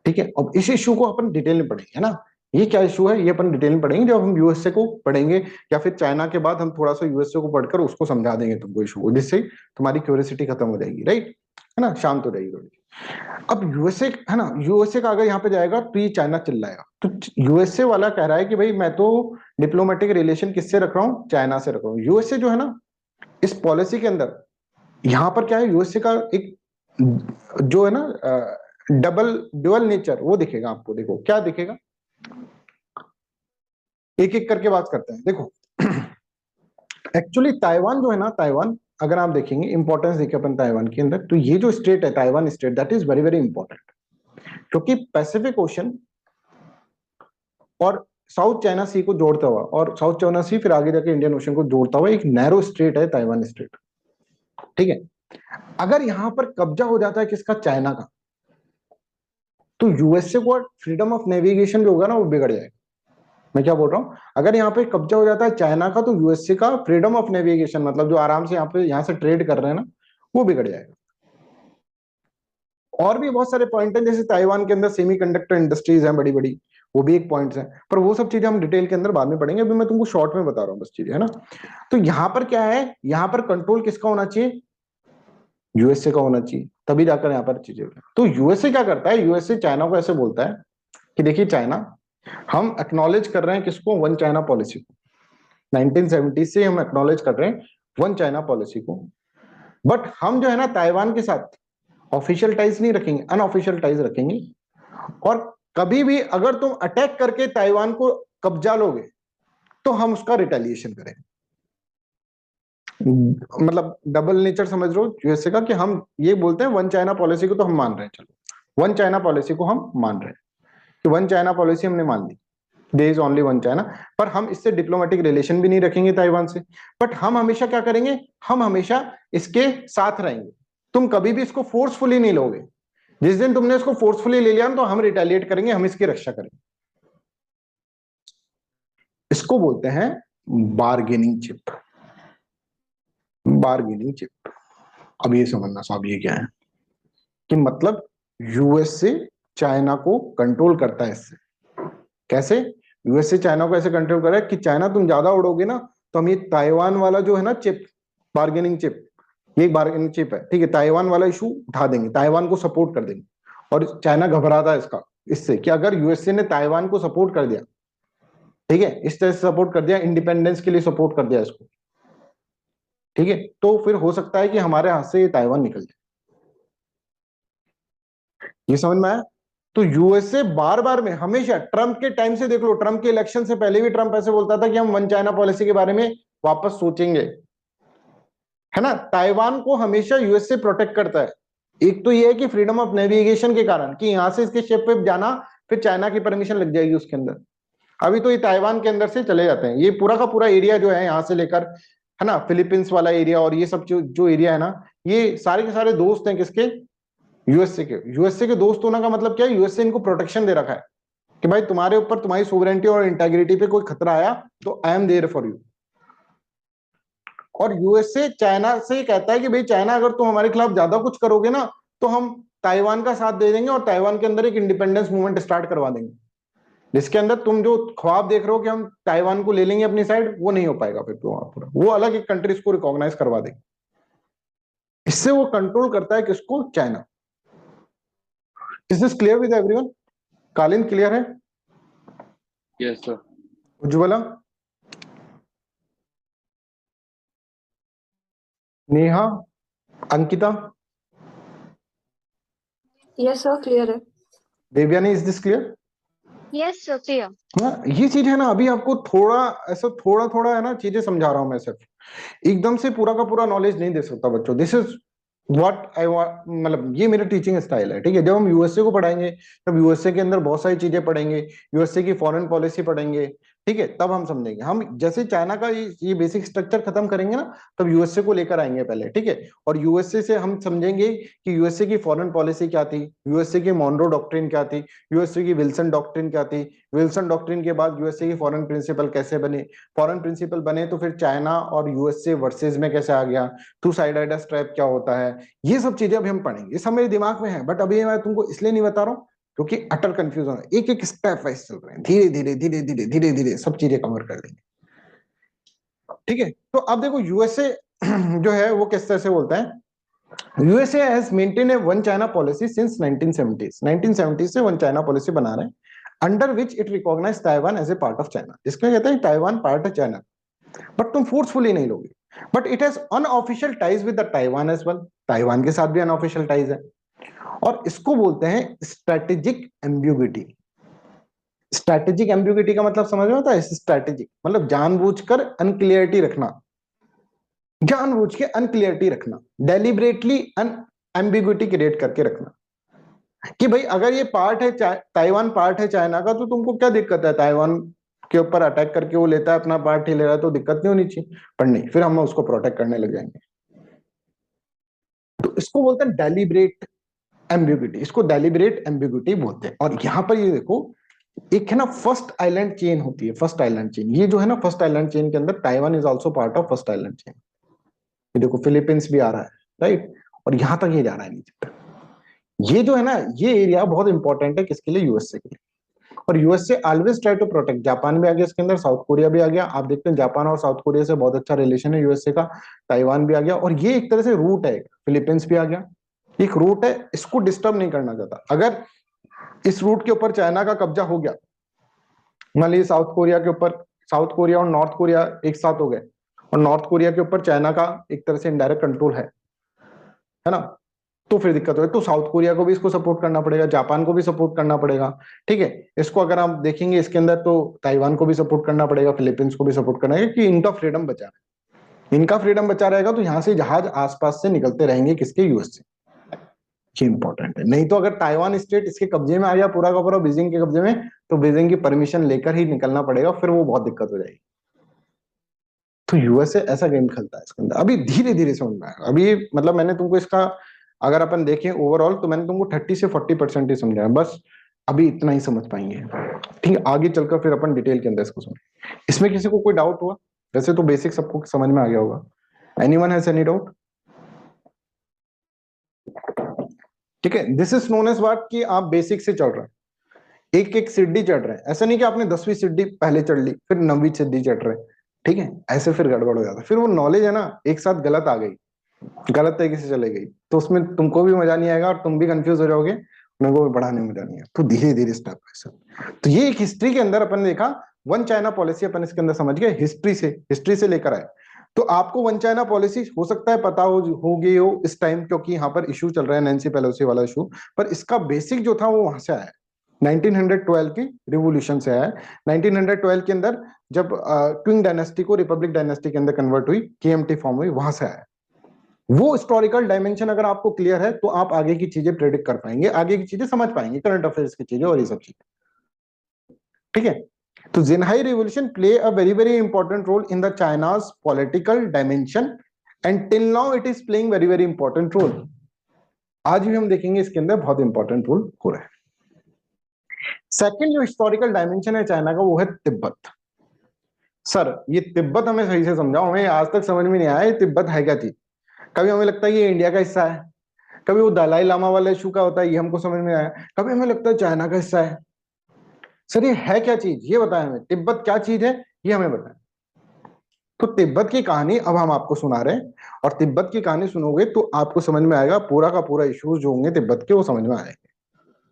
ठीक है। अब इस इशू को अपन डिटेल में पढ़ेंगे, है ना, ये क्या इशू है ये अपन डिटेल में पढ़ेंगे जब हम यूएसए को पढ़ेंगे, या फिर चाइना के बाद हम थोड़ा सा यूएसए को पढ़कर उसको समझा देंगे तुमको इशू को, जिससे तुम्हारी क्यूरियोसिटी खत्म हो जाएगी, राइट, है ना, शांत हो जाएगी थोड़ी। अब यूएसए, है ना, यूएसए का अगर यहाँ पे जाएगा तो ये चाइना चिल्लाएगा, तो यूएसए वाला कह रहा है कि भाई मैं तो डिप्लोमेटिक रिलेशन किससे रख रहा हूँ, चाइना से रख रहा हूँ। यूएसए जो है ना, इस पॉलिसी के अंदर यहाँ पर क्या है, यूएसए का एक जो है ना ड्यूअल नेचर वो दिखेगा आपको। देखो क्या दिखेगा, एक एक करके बात करते हैं। देखो एक्चुअली ताइवान जो है ना, ताइवान अगर आप देखेंगे, इंपॉर्टेंस देखिए अपन ताइवान के अंदर, तो ये जो स्टेट है Taiwan state, that is very very important, क्योंकि पैसिफिक ओशन और साउथ चाइना सी को जोड़ता हुआ, और साउथ चाइना सी फिर आगे जाके इंडियन ओशन को जोड़ता हुआ एक नैरो स्टेट है ताइवान स्टेट, ठीक है। अगर यहां पर कब्जा हो जाता है किसका, चाइना का, तो यूएसए को फ्रीडम ऑफ नेविगेशन जो होगा ना वो बिगड़ जाएगा। मैं क्या बोल रहा हूँ, अगर यहाँ पे कब्जा हो जाता है चाइना का तो यूएसए का फ्रीडम ऑफ नेविगेशन, मतलब जो आराम से यहाँ से ट्रेड कर रहे हैं ना, वो बिगड़ जाएगा। और भी बहुत सारे पॉइंट हैं, जैसे ताइवान के अंदर सेमीकंडक्टर इंडस्ट्रीज हैं बड़ी बड़ी, वो भी एक पॉइंट है, पर वो सब चीजें हम डिटेल के अंदर बाद में पढ़ेंगे, अभी मैं तुमको शॉर्ट में बता रहा हूँ बस चीजें, है ना। तो यहाँ पर क्या है, यहाँ पर कंट्रोल किसका होना चाहिए, यूएसए का होना चाहिए, तभी जाकर यहाँ पर चीजें। तो यूएसए क्या करता है, यूएसए चाइना को ऐसे बोलता है कि देखिए चाइना, हम एक्नॉलेज कर रहे हैं किसको, वन चाइना पॉलिसी को, 1970 से हम एक्नॉलेज कर रहे हैं वन चाइना पॉलिसी को, बट हम जो है ना ताइवान के साथ ऑफिशियल टाइज नहीं रखेंगे, अनऑफिशियल टाइज रखेंगे, और कभी भी अगर तुम अटैक करके ताइवान को कब्जा लोगे तो हम उसका रिटेलिएशन करेंगे। मतलब डबल नेचर समझ रहे हो यूएसए का, कि हम ये बोलते हैं वन चाइना पॉलिसी को तो हम मान रहे हैं, चलो वन चाइना पॉलिसी को हम मान रहे हैं, कि वन चाइना पॉलिसी हमने मान ली, there is only one China, पर हम इससे डिप्लोमेटिक रिलेशन भी नहीं रखेंगे ताइवान से, बट हम हमेशा क्या करेंगे, हम हमेशा इसके साथ रहेंगे, तुम कभी भी इसको फोर्सफुली नहीं लोगे, जिस दिन तुमने इसको फोर्सफुली ले लिया तो हम रिटेलिएट करेंगे, हम इसकी रक्षा करेंगे। इसको बोलते हैं बार्गेनिंग चिप, बार्गेनिंग चिप। अब ये समझना साहब ये क्या है, कि मतलब यूएसए चाइना को कंट्रोल करता है इससे, कैसे, यूएसए चाइना को ऐसे कंट्रोल कर रहा है कि चाइना तुम ज्यादा उड़ोगे ना तो हम ये ताइवान वाला जो है ना चिप, बार्गेनिंग चिप, ये एक बार्गेनिंग चिप है, ठीक है, ताइवान वाला इशू उठा देंगे, ताइवान को सपोर्ट कर देंगे, और चाइना घबराता है इसका, इससे कि अगर यूएसए ने ताइवान को सपोर्ट कर दिया, ठीक है, इस तरह से सपोर्ट कर दिया, इंडिपेंडेंस के लिए सपोर्ट कर दिया इसको, ठीक है, तो फिर हो सकता है कि हमारे हाथ से ये ताइवान निकल जाए। ये समझ में आया। तो यूएसए बार बार में, हमेशा ट्रंप के टाइम से देख लो, ट्रंप के इलेक्शन से पहले भी ट्रंप ऐसे बोलता था कि हम वन चाइना पॉलिसी के बारे में वापस सोचेंगे, है ना। ताइवान को हमेशा यूएसए प्रोटेक्ट करता है, एक तो ये है कि फ्रीडम ऑफ नेविगेशन के कारण, कि यहां से इसके शिप पे जाना, फिर चाइना की परमिशन लग जाएगी उसके अंदर, अभी तो ये ताइवान के अंदर से चले जाते हैं, ये पूरा का पूरा एरिया जो है यहाँ से लेकर, है ना, फिलीपींस वाला एरिया और ये सब जो एरिया है ना, ये सारे के सारे दोस्त हैं किसके, यूएसए के। यूएसए के दोस्त होने का मतलब क्या है, यूएसए इनको प्रोटेक्शन दे रखा है कि भाई तुम्हारे ऊपर, तुम्हारी सोवरेंटी और इंटेग्रिटी पे कोई खतरा आया तो I am there for you. और यूएसए चाइना से कहता है कि भाई चाइना, अगर तुम हमारे खिलाफ ज्यादा कुछ करोगे ना तो हम ताइवान का साथ दे देंगे और ताइवान के अंदर एक इंडिपेंडेंस मूवमेंट स्टार्ट करवा देंगे, जिसके अंदर तुम जो ख्वाब देख रहे हो कि हम ताइवान को ले लेंगे अपनी साइड, वो नहीं हो पाएगा, फिर तो पूरा वो अलग एक कंट्री को रिकॉग्नाइज करवा देंगे। इससे वो कंट्रोल करता है किसको, China. Is this clear with everyone? Kalin clear है? Yes sir. Ujjwala, Neha, Ankita, yes sir clear है। Devyani, is this clear? Yes sir clear. हाँ, ये चीज है ना, अभी आपको थोड़ा ऐसा थोड़ा थोड़ा है ना चीजें समझा रहा हूं मैं, सिर्फ एकदम से पूरा का पूरा नॉलेज नहीं दे सकता बच्चों, this is what I want, मतलब ये मेरा टीचिंग स्टाइल है, ठीक है। जब हम यूएसए को पढ़ाएंगे तब यूएसए के अंदर बहुत सारी चीजें पढ़ेंगे, यूएसए की फॉरेन पॉलिसी पढ़ेंगे, ठीक है, तब हम समझेंगे। हम जैसे चाइना का ये बेसिक स्ट्रक्चर खत्म करेंगे ना, तब यूएसए को लेकर आएंगे पहले, ठीक है, और यूएसए से हम समझेंगे कि यूएसए की फॉरेन पॉलिसी क्या थी, यूएसए की मॉनरो डॉक्ट्रिन क्या थी, यूएसए की विल्सन डॉक्ट्रिन क्या थी, विल्सन डॉक्ट्रिन के बाद यूएसए की फॉरेन प्रिंसिपल कैसे बने, फॉरेन प्रिंसिपल बने तो फिर चाइना और यूएसए वर्सेस में कैसे आ गया, टू साइडेड ट्रैप क्या होता है, ये सब चीजें अभी हम पढ़ेंगे, ये सब मेरे दिमाग में है, बट अभी मैं तुमको इसलिए नहीं बता रहा हूँ क्योंकि अटर कंफ्यूजन है, एक एक स्टेप वाइज चल रहे हैं, धीरे धीरे धीरे धीरे धीरे धीरे सब चीजें कवर कर लेंगे, ठीक है। तो अब देखो यूएसए जो है वो किस तरह से बोलता है, USA has maintain a one China policy since 1970s, 1970 से वन चाइना पॉलिसी बना रहे हैं, under which it recognise Taiwan as a part of China, जिसका कहते हैं ताइवान पार्ट है चाइना, बट तुम फोर्सफुली नहीं लोगे, but it has unofficial ties with the Taiwan as well, Taiwan के साथ भी अनऑफिशियल टाइज है, और इसको बोलते हैं स्ट्रेटेजिक एम्बिग्युइटी। स्ट्रेटेजिक एम्बिग्युइटी का मतलब समझ में आता है, स्ट्रेटेजिक मतलब जानबूझकर अनक्लियरिटी रखना, जानबूझ के अनक्लियरिटी रखना, डेलिबरेटली एम्बिग्युइटी क्रिएट करके रखना, कि भाई अगर ये पार्ट है, ताइवान पार्ट है चाइना का, तो तुमको क्या दिक्कत है, ताइवान के ऊपर अटैक करके वो लेता है, अपना पार्ट ही ले रहा है, तो दिक्कत नहीं होनी चाहिए, पर नहीं, फिर हम उसको प्रोटेक्ट करने लग जाएंगे। तो इसको बोलते हैं डेलिब्रेट एम्बिग्यूटी, इसको डेलिबरेट एम्बिग्यूटी बोलते हैं। और यहाँ पर ये देखो, एक है ना फर्स्ट आइलैंड चेन होती है, फर्स्ट आइलैंड चेन, ये जो है ना फर्स्ट आइलैंड चेन के अंदर Taiwan is also part of first island chain. ये देखो फिलीपींस भी आ रहा है, राइट, और यहां तक ये जा रहा है नीचे तक। ये जो है ना, ये एरिया बहुत इंपॉर्टेंट है किसके लिए, यूएसए के लिए। और USA always try to protect, Japan भी आ गया इसके अंदर, साउथ कोरिया भी आ गया। आप देखते हैं जापान और साउथ कोरिया से बहुत अच्छा रिलेशन है यूएसए का, ताइवान भी आ गया। और ये एक तरह से रूट है, फिलीपींस भी आ गया, एक रूट है, इसको डिस्टर्ब नहीं करना चाहता। अगर इस रूट के ऊपर चाइना का कब्जा हो गया, मान लीजिए साउथ कोरिया के ऊपर, साउथ कोरिया और नॉर्थ कोरिया एक साथ हो गए, और नॉर्थ कोरिया के ऊपर चाइना का एक तरह से इनडायरेक्ट कंट्रोल है ना, तो फिर दिक्कत हो, तो साउथ कोरिया को भी इसको सपोर्ट करना पड़ेगा, जापान को भी सपोर्ट करना पड़ेगा, ठीक है। इसको अगर आप देखेंगे इसके अंदर, तो ताइवान को भी सपोर्ट करना पड़ेगा, फिलीपींस को भी सपोर्ट करना है, कि इनका फ्रीडम बचा है। इनका फ्रीडम बचा रहेगा तो यहाँ से जहाज आसपास से निकलते रहेंगे, किसके, यूएस से। ये इंपॉर्टेंट है। नहीं तो अगर ताइवान स्टेट इसके कब्जे में आ गया पूरा का पूरा, बीजिंग के कब्जे में, तो बीजिंग की परमिशन लेकर ही निकलना पड़ेगा, फिर वो बहुत दिक्कत हो जाएगी। तो यूएसए ऐसा गेम खेलता है इसके अंदर, अभी धीरे धीरे समझ में आएगा। अभी मतलब मैंने तुमको इसका, अगर अपन देखें ओवरऑल, तो मैंने तुमको 30 से 40% ही समझाया, बस अभी इतना ही समझ पाएंगे, ठीक है। आगे चलकर फिर अपन डिटेल के अंदर इसको समझें। इसमें किसी को कोई डाउट हुआ? वैसे तो बेसिक सबको समझ में आ गया होगा। Anyone has any doubt? ठीक है, this is known as what, कि आप बेसिक से चढ़ रहे हैं, एक एक सीढ़ी चढ़ रहे हैं। ऐसा नहीं कि आपने 10वीं सीढ़ी पहले चढ़ ली फिर 9वीं सीढ़ी चढ़ रहे हैं, ठीक है, ऐसे फिर गड़बड़ हो जाता है। फिर वो नॉलेज है ना, एक साथ गलत आ गई, गलत तरीके से चले गई, तो उसमें तुमको भी मजा नहीं आएगा और तुम भी कंफ्यूज हो जाओगे, मेरे को भी पढ़ाने में मजा नहीं आएगा। तो धीरे धीरे स्टेप बाय स्टेप। तो ये एक हिस्ट्री के अंदर अपन देखा, वन चाइना पॉलिसी अपन इसके अंदर समझ गए, हिस्ट्री से लेकर आए। तो आपको वन चाइना पॉलिसी हो सकता है पता हो गई हो इस टाइम, क्योंकि यहाँ पर इशू चल रहा है नैन्सी पेलोसी वाला इशू, पर इसका बेसिक जो था वो वहां से आया, 1912 की रिवोल्यूशन से आया। 1912 के अंदर जब क्विंग डायनेस्टी को रिपब्लिक डायनेस्टी के अंदर कन्वर्ट हुई, केएमटी फॉर्म हुई, वहां से आया। वो हिस्टोरिकल डायमेंशन अगर आपको क्लियर है तो आप आगे की चीजें प्रेडिक्ट कर पाएंगे, आगे की चीजें समझ पाएंगे, करंट अफेयर्स की चीजें और ये सब चीजें, ठीक है। तो Xinhai revolution play a very very important role in the China's political dimension, and till now it is playing very very important role. आज भी हम देखेंगे इसके अंदर बहुत इंपॉर्टेंट रोल हो रहा है। सेकंड जो हिस्टोरिकल डायमेंशन है चाइना का, वो है तिब्बत। सर ये तिब्बत हमें सही से समझाओ, हमें आज तक समझ में नहीं आया ये तिब्बत है क्या चीज। कभी हमें लगता है ये इंडिया का हिस्सा है, कभी वो दलाई लामा वाला इशू का होता है, ये हमको समझ में आया, कभी हमें लगता है चाइना का हिस्सा है। सर ये है क्या चीज, ये बताएं हमें, तिब्बत क्या चीज है ये हमें बताएं। तो तिब्बत की कहानी अब हम आपको सुना रहे हैं, और तिब्बत की कहानी सुनोगे तो आपको समझ में आएगा, पूरा का पूरा इश्यूज जो होंगे तिब्बत के वो समझ में आएंगे,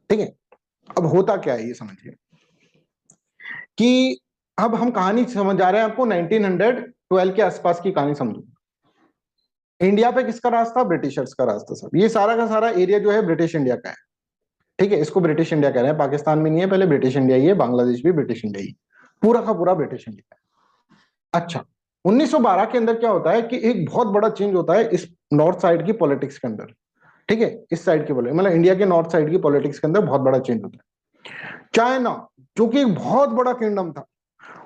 ठीक है। अब होता क्या है ये समझिए, कि अब हम कहानी समझ आ रहे हैं आपको 1912 के आसपास की कहानी समझो। इंडिया पे किसका राज था, ब्रिटिशर्स का राज था। सब ये सारा का सारा एरिया जो है ब्रिटिश इंडिया का है, ठीक है, इसको ब्रिटिश इंडिया कह रहे हैं। पाकिस्तान में नहीं है, पहले ब्रिटिश इंडिया ही है, बांग्लादेश भी ब्रिटिश इंडिया ही, पूरा का पूरा ब्रिटिश इंडिया है। अच्छा, 1912 के अंदर क्या होता है कि एक बहुत बड़ा चेंज होता है इस नॉर्थ साइड की पॉलिटिक्स के अंदर, ठीक है, इस साइड की पॉलिटिक्स, मतलब इंडिया के नॉर्थ साइड की पॉलिटिक्स के अंदर बहुत बड़ा चेंज होता है। चाइना जो कि एक बहुत बड़ा किंगडम था,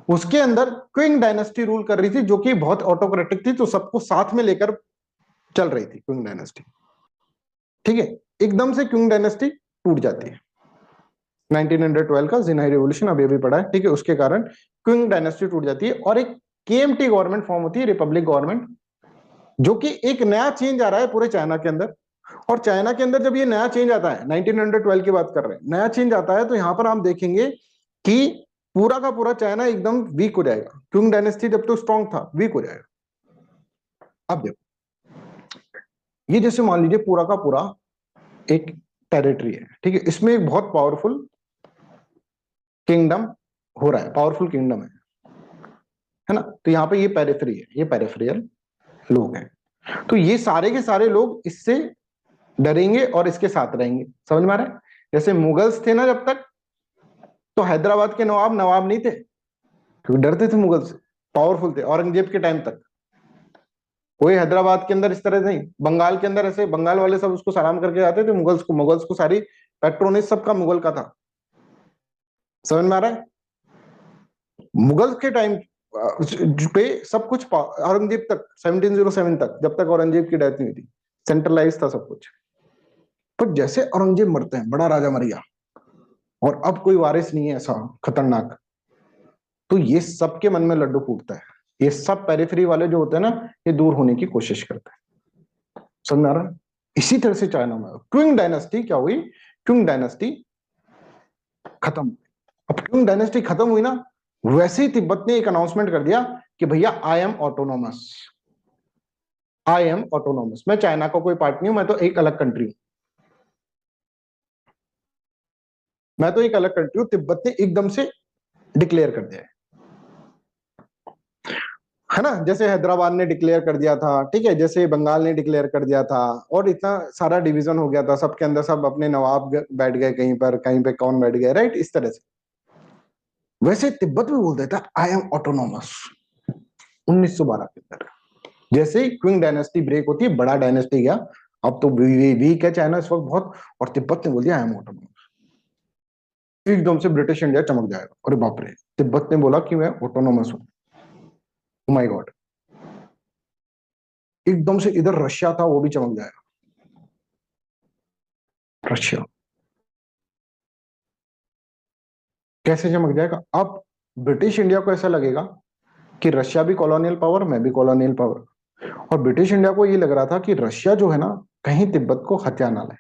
उसके अंदर क्विंग डायनेस्टी रूल कर रही थी, जो कि बहुत ऑटोक्रेटिक थी, तो सबको साथ में लेकर चल रही थी क्विंग डायनेस्टी, ठीक है। एकदम से क्विंग डायनेस्टी टूट जाती है, 1912 का जिनहाई रिवॉल्यूशन अभी अभी पड़ा है, ठीक है, उसके कारण क्विंग डायनेस्टी टूट जाती है, और एक केएमटी गवर्नमेंट फॉर्म होती है, रिपब्लिक गवर्नमेंट, जो कि एक नया चेंज आ रहा है पूरे चाइना के अंदर। और चाइना के अंदर जब ये नया चेंज आता है, 1912 की बात कर रहे हैं, नया चेंज आता है, तो यहां पर आप देखेंगे कि पूरा का पूरा चाइना एकदम वीक हो जाएगा। क्विंग डायनेस्टी जब तो स्ट्रांग था, वीक हो जाएगा। अब देखो, ये जैसे मान लीजिए पूरा का पूरा एक टेरिटरी है, ठीक है, इसमें एक बहुत पावरफुल किंगडम हो रहा है, पावरफुल किंगडम है ना। तो यहाँ पे ये पेरिफेरी है, ये पेरिफेरियल लोग हैं, तो ये सारे के सारे लोग इससे डरेंगे और इसके साथ रहेंगे। समझ में आ रहा है? जैसे मुगल्स थे ना जब तक, तो हैदराबाद के नवाब नवाब नहीं थे, क्योंकि डरते थे मुगल से, पावरफुल थे औरंगजेब के टाइम तक। कोई हैदराबाद के अंदर इस तरह नहीं, बंगाल के अंदर ऐसे बंगाल वाले सब उसको सलाम करके जाते थे मुगल्स को सारी पेट्रोनेज सबका मुगल का था। समझ में आ रहा है? मुगल के टाइम पे सब कुछ औरंगजेब तक, 1707 तक, जब तक औरंगजेब की डेथ नहीं हुई थी, सेंट्रलाइज था सब कुछ। पर जैसे औरंगजेब मरते हैं, बड़ा राजा मर गया और अब कोई वारिस नहीं है ऐसा खतरनाक, तो ये सबके मन में लड्डू फूटता है। ये सब पेरिफेरी वाले जो होते हैं ना, ये दूर होने की कोशिश करते हैं। समझ आ रहा है? इसी तरह से चाइना में क्विंग डायनेस्टी क्या हुई, क्विंग डायनेस्टी खत्म। अब क्विंग डायनेस्टी खत्म हुई ना, वैसे ही तिब्बत ने एक अनाउंसमेंट कर दिया कि भैया I am autonomous, I am autonomous, मैं चाइना का कोई पार्ट नहीं हूं, मैं तो एक अलग कंट्री हूं, मैं तो एक अलग कंट्री हूं। तिब्बत ने एकदम से डिक्लेयर कर दिया है ना, जैसे हैदराबाद ने डिक्लेयर कर दिया था, ठीक है, जैसे बंगाल ने डिक्लेयर कर दिया था, और इतना सारा डिवीजन हो गया था, सबके अंदर सब अपने नवाब बैठ गए, कहीं पर कहीं पे कौन बैठ गए, राइट, इस तरह से। वैसे तिब्बत भी बोल देता आई एम ऑटोनोमस 1912 के अंदर। जैसे ही क्विंग डायनेस्टी ब्रेक होती है, बड़ा डायनेस्टी गया, अब तो वीक है चाइना इस वक्त बहुत, और तिब्बत ने बोल दिया आई एम ऑटोनोमस। एकदम से ब्रिटिश इंडिया चमक जाएगा, अरे बाप रे, तिब्बत ने बोला कि मैं ऑटोनोमस हूं, ओ माय गॉड। एकदम से इधर रशिया था, वो भी चमक जाएगा, रशिया कैसे चमक जाएगा। अब ब्रिटिश इंडिया को ऐसा लगेगा कि रशिया भी कॉलोनियल पावर, मैं भी कॉलोनियल पावर, और ब्रिटिश इंडिया को ये लग रहा था कि रशिया जो है ना, कहीं तिब्बत को हत्या ना ले।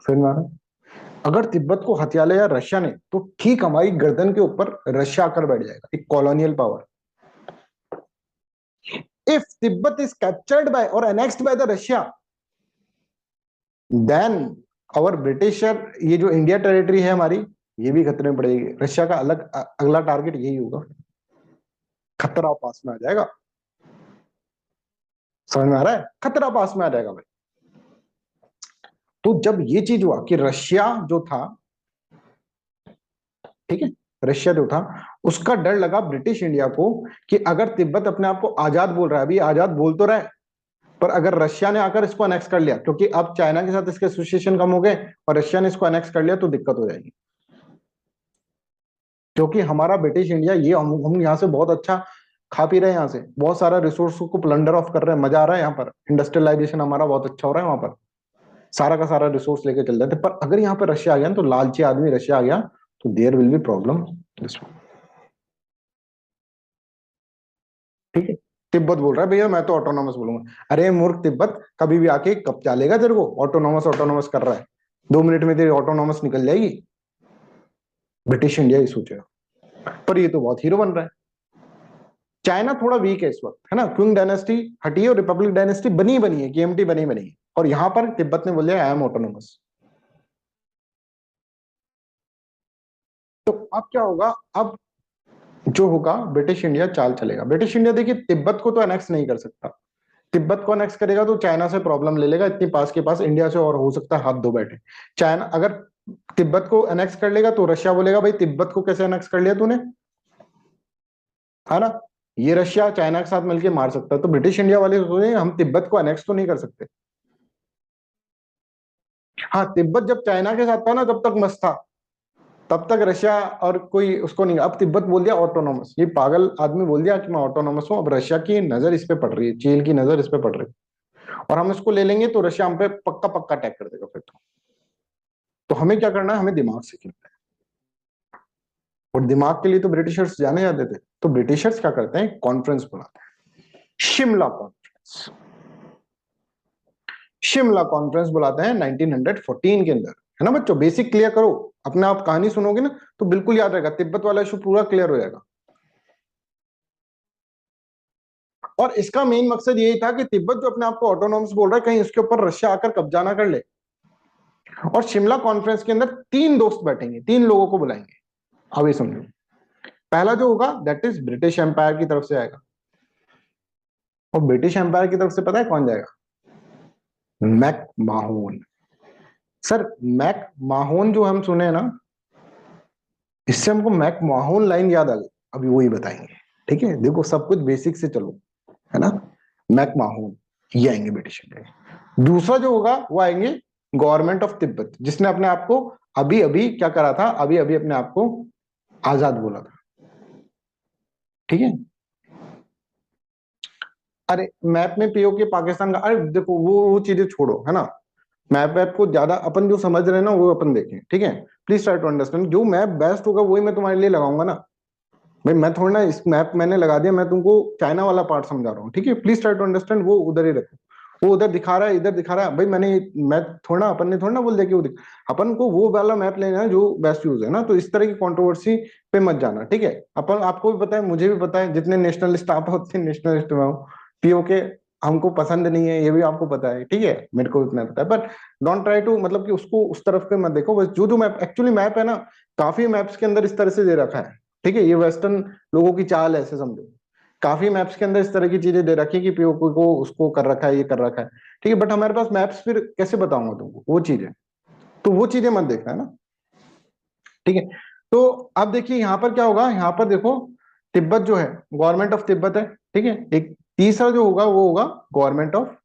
फिर ना, अगर तिब्बत को हत्या लिया रशिया ने, तो ठीक हमारी गर्दन के ऊपर रशिया आकर बैठ जाएगा, एक colonial power. If Tibet is captured by और annexed by the Russia, then और ब्रिटिशर, ये जो इंडिया टेरिटरी है हमारी, ये भी खतरे में पड़ेगी। रशिया का अलग अगला टारगेट यही होगा, खतरा पास में आ जाएगा। समझ में आ रहा है? खतरा पास में आ जाएगा भाई। तो जब ये चीज हुआ कि रशिया जो था, ठीक है, रशिया जो था, उसका डर लगा ब्रिटिश इंडिया को कि अगर तिब्बत अपने आप को आजाद बोल रहा है, अभी आजाद बोल तो रहा है, पर अगर रशिया ने आकर इसको अनेक्स कर लिया, क्योंकि अब चाइना के साथ इसके एसोसिएशन कम हो गए और रशिया ने इसको अनेक्स कर लिया, तो दिक्कत हो जाएगी। क्योंकि हमारा ब्रिटिश इंडिया, ये हम यहाँ से बहुत अच्छा खा पी रहे हैं, यहाँ से बहुत सारा रिसोर्स को प्लंडर ऑफ कर रहे हैं, मजा आ रहा है यहाँ पर, इंडस्ट्रियलाइजेशन हमारा बहुत अच्छा हो रहा है वहां पर, सारा का सारा रिसोर्स लेके चल रहे थे। पर अगर यहाँ पर रशिया आ गया तो लालची आदमी रशिया आ गया, तो देयर विल बी प्रॉब्लम। ठीक है, तिब्बत बोल रहा है भैया मैं तो ऑटोनॉमस बोलूंगा, अरे मूर्ख तिब्बत, कभी भी आके कब चलेगा तेरे को, ऑटोनॉमस ऑटोनॉमस कर रहा है, 2 मिनट में तेरी ऑटोनॉमस निकल जाएगी। ब्रिटिश इंडिया ही सोचेगा, पर ये तो बहुत हीरो बन रहा है। चाइना थोड़ा वीक है इस वक्त, है ना, क्विंग डायनेस्टी हटी है और रिपब्लिक डायनेस्टी बनी है, केएमटी बनी है, और यहां पर तिब्बत ने बोल दिया आई एम ऑटोनॉमस। तो अब क्या होगा, अब जो होगा, ब्रिटिश इंडिया चाल चलेगा। ब्रिटिश इंडिया देखिए तिब्बत को तो अनेक्स नहीं कर सकता, तिब्बत को अनेक्स करेगा तो चाइना से प्रॉब्लम ले लेगा, इतनी पास के पास इंडिया से, और हो सकता है हाथ धो बैठे। चाइना अगर तिब्बत को अनेक्स कर लेगा तो रशिया बोलेगा भाई तिब्बत को कैसे अनेक्स कर लिया तूने, है ना, ये रशिया चाइना के साथ मिलकर मार सकता है। तो ब्रिटिश इंडिया वाले सोचे हम तिब्बत को अनेक्स तो नहीं कर सकते। हाँ, तिब्बत जब चाइना के साथ था ना, तब तक मस्त था, तब तक रशिया और कोई उसको नहीं। अब तिब्बत बोल दिया ऑटोनोमस, ये पागल आदमी बोल दिया कि मैं ऑटोनोमस हूं, अब रशिया की नजर इस पे पड़ रही है, चीन की नजर इस पे पड़ रही है, और हम इसको ले लेंगे तो रशिया हम पे पक्का पक्का अटैक कर देगा फिर। तो हमें क्या करना है, हमें दिमाग से खेलना है, और दिमाग के लिए तो ब्रिटिशर्स जाने जाते थे। तो ब्रिटिशर्स क्या करते हैं, कॉन्फ्रेंस बुलाते हैं, शिमला कॉन्फ्रेंस, शिमला कॉन्फ्रेंस बुलाते हैं 1914 के अंदर, है ना बच्चों, बेसिक क्लियर करो, अपने आप कहानी सुनोगे ना तो बिल्कुल याद रहेगा, तिब्बत वाला इशू पूरा क्लियर हो जाएगा। और इसका मेन मकसद यही था कि तिब्बत जो अपने आप को ऑटोनॉमस बोल रहा है, कहीं उसके ऊपर रशिया आकर कब्जा ना कर ले। और शिमला कॉन्फ्रेंस के अंदर 3 दोस्त बैठेंगे, 3 लोगों को बुलाएंगे, अब ये समझो। पहला जो होगा दैट इज ब्रिटिश एम्पायर की तरफ से आएगा, और ब्रिटिश एम्पायर की तरफ से पता है कौन जाएगा, मैक माहोन। सर मैक माहोन जो हम सुने ना, इससे हमको मैक माहोन लाइन याद आ गई, अभी वही बताएंगे। ठीक है, देखो सब कुछ बेसिक से चलो, है ना, मैक माहोन ये आएंगे ब्रिटिश इंडिया। दूसरा जो होगा वो आएंगे गवर्नमेंट ऑफ तिब्बत, जिसने अपने आप को अभी अभी क्या करा था, अभी अभी अपने आप को आजाद बोला था। ठीक है, अरे मैप में पीओके पाकिस्तान का, अरे देखो वो चीजें छोड़ो, है ना, मैप वैप को ज्यादा अपन जो समझ रहे हैं ना वो अपन देखें, ठीक है। प्लीज ट्राई टू अंडरस्टैंड, जो मैप बेस्ट होगा वही मैं तुम्हारे लिए लगाऊंगा ना भाई। मैं थोड़ा ना इस मैप मैंने लगा दिया, मैं तुमको चाइना वाला पार्ट समझा रहा हूँ, ठीक है। प्लीज ट्राई टू अंडरस्टैंड, वो उधर ही रखो। वो उधर दिखा रहा है, इधर दिखा रहा है भाई। मैं थोड़ा, अपन ने थोड़ा ना बोल दिया कि वो अपन को वो वाला मैप लेना है जो बेस्ट यूज है ना। तो इस तरह की कंट्रोवर्सी पे मत जाना, ठीक है। अपन, आपको भी पता है, मुझे भी पता है, जितने नेशनलिस्ट आप हो उतने नेशनलिस्ट में हो। पीओके हमको पसंद नहीं है, ये भी आपको पता है, ठीक है। मेरे को इतना पता है, पर डोंट ट्राई टू, मतलब कि उसको उस तरफ पे मत देखो। बस जो जो मैप एक्चुअली मैप है ना, काफी मैप्स के अंदर इस तरह से दे रखा है, ठीक है। ये वेस्टर्न लोगों की चाल है, ऐसे समझो। काफी मैप्स के अंदर इस तरह की चीजें दे रखी है कि पीओके को उसको कर रखा है, ये कर रखा है, ठीक है। बट हमारे पास मैप्स, फिर कैसे बताऊंगा तुमको वो चीजें? तो वो चीजें मत देखना है ना, ठीक है। तो अब देखिए यहाँ पर क्या होगा, यहाँ पर देखो तिब्बत जो है गवर्नमेंट ऑफ तिब्बत है, ठीक है। एक तीसरा जो होगा वो होगा गवर्नमेंट ऑफ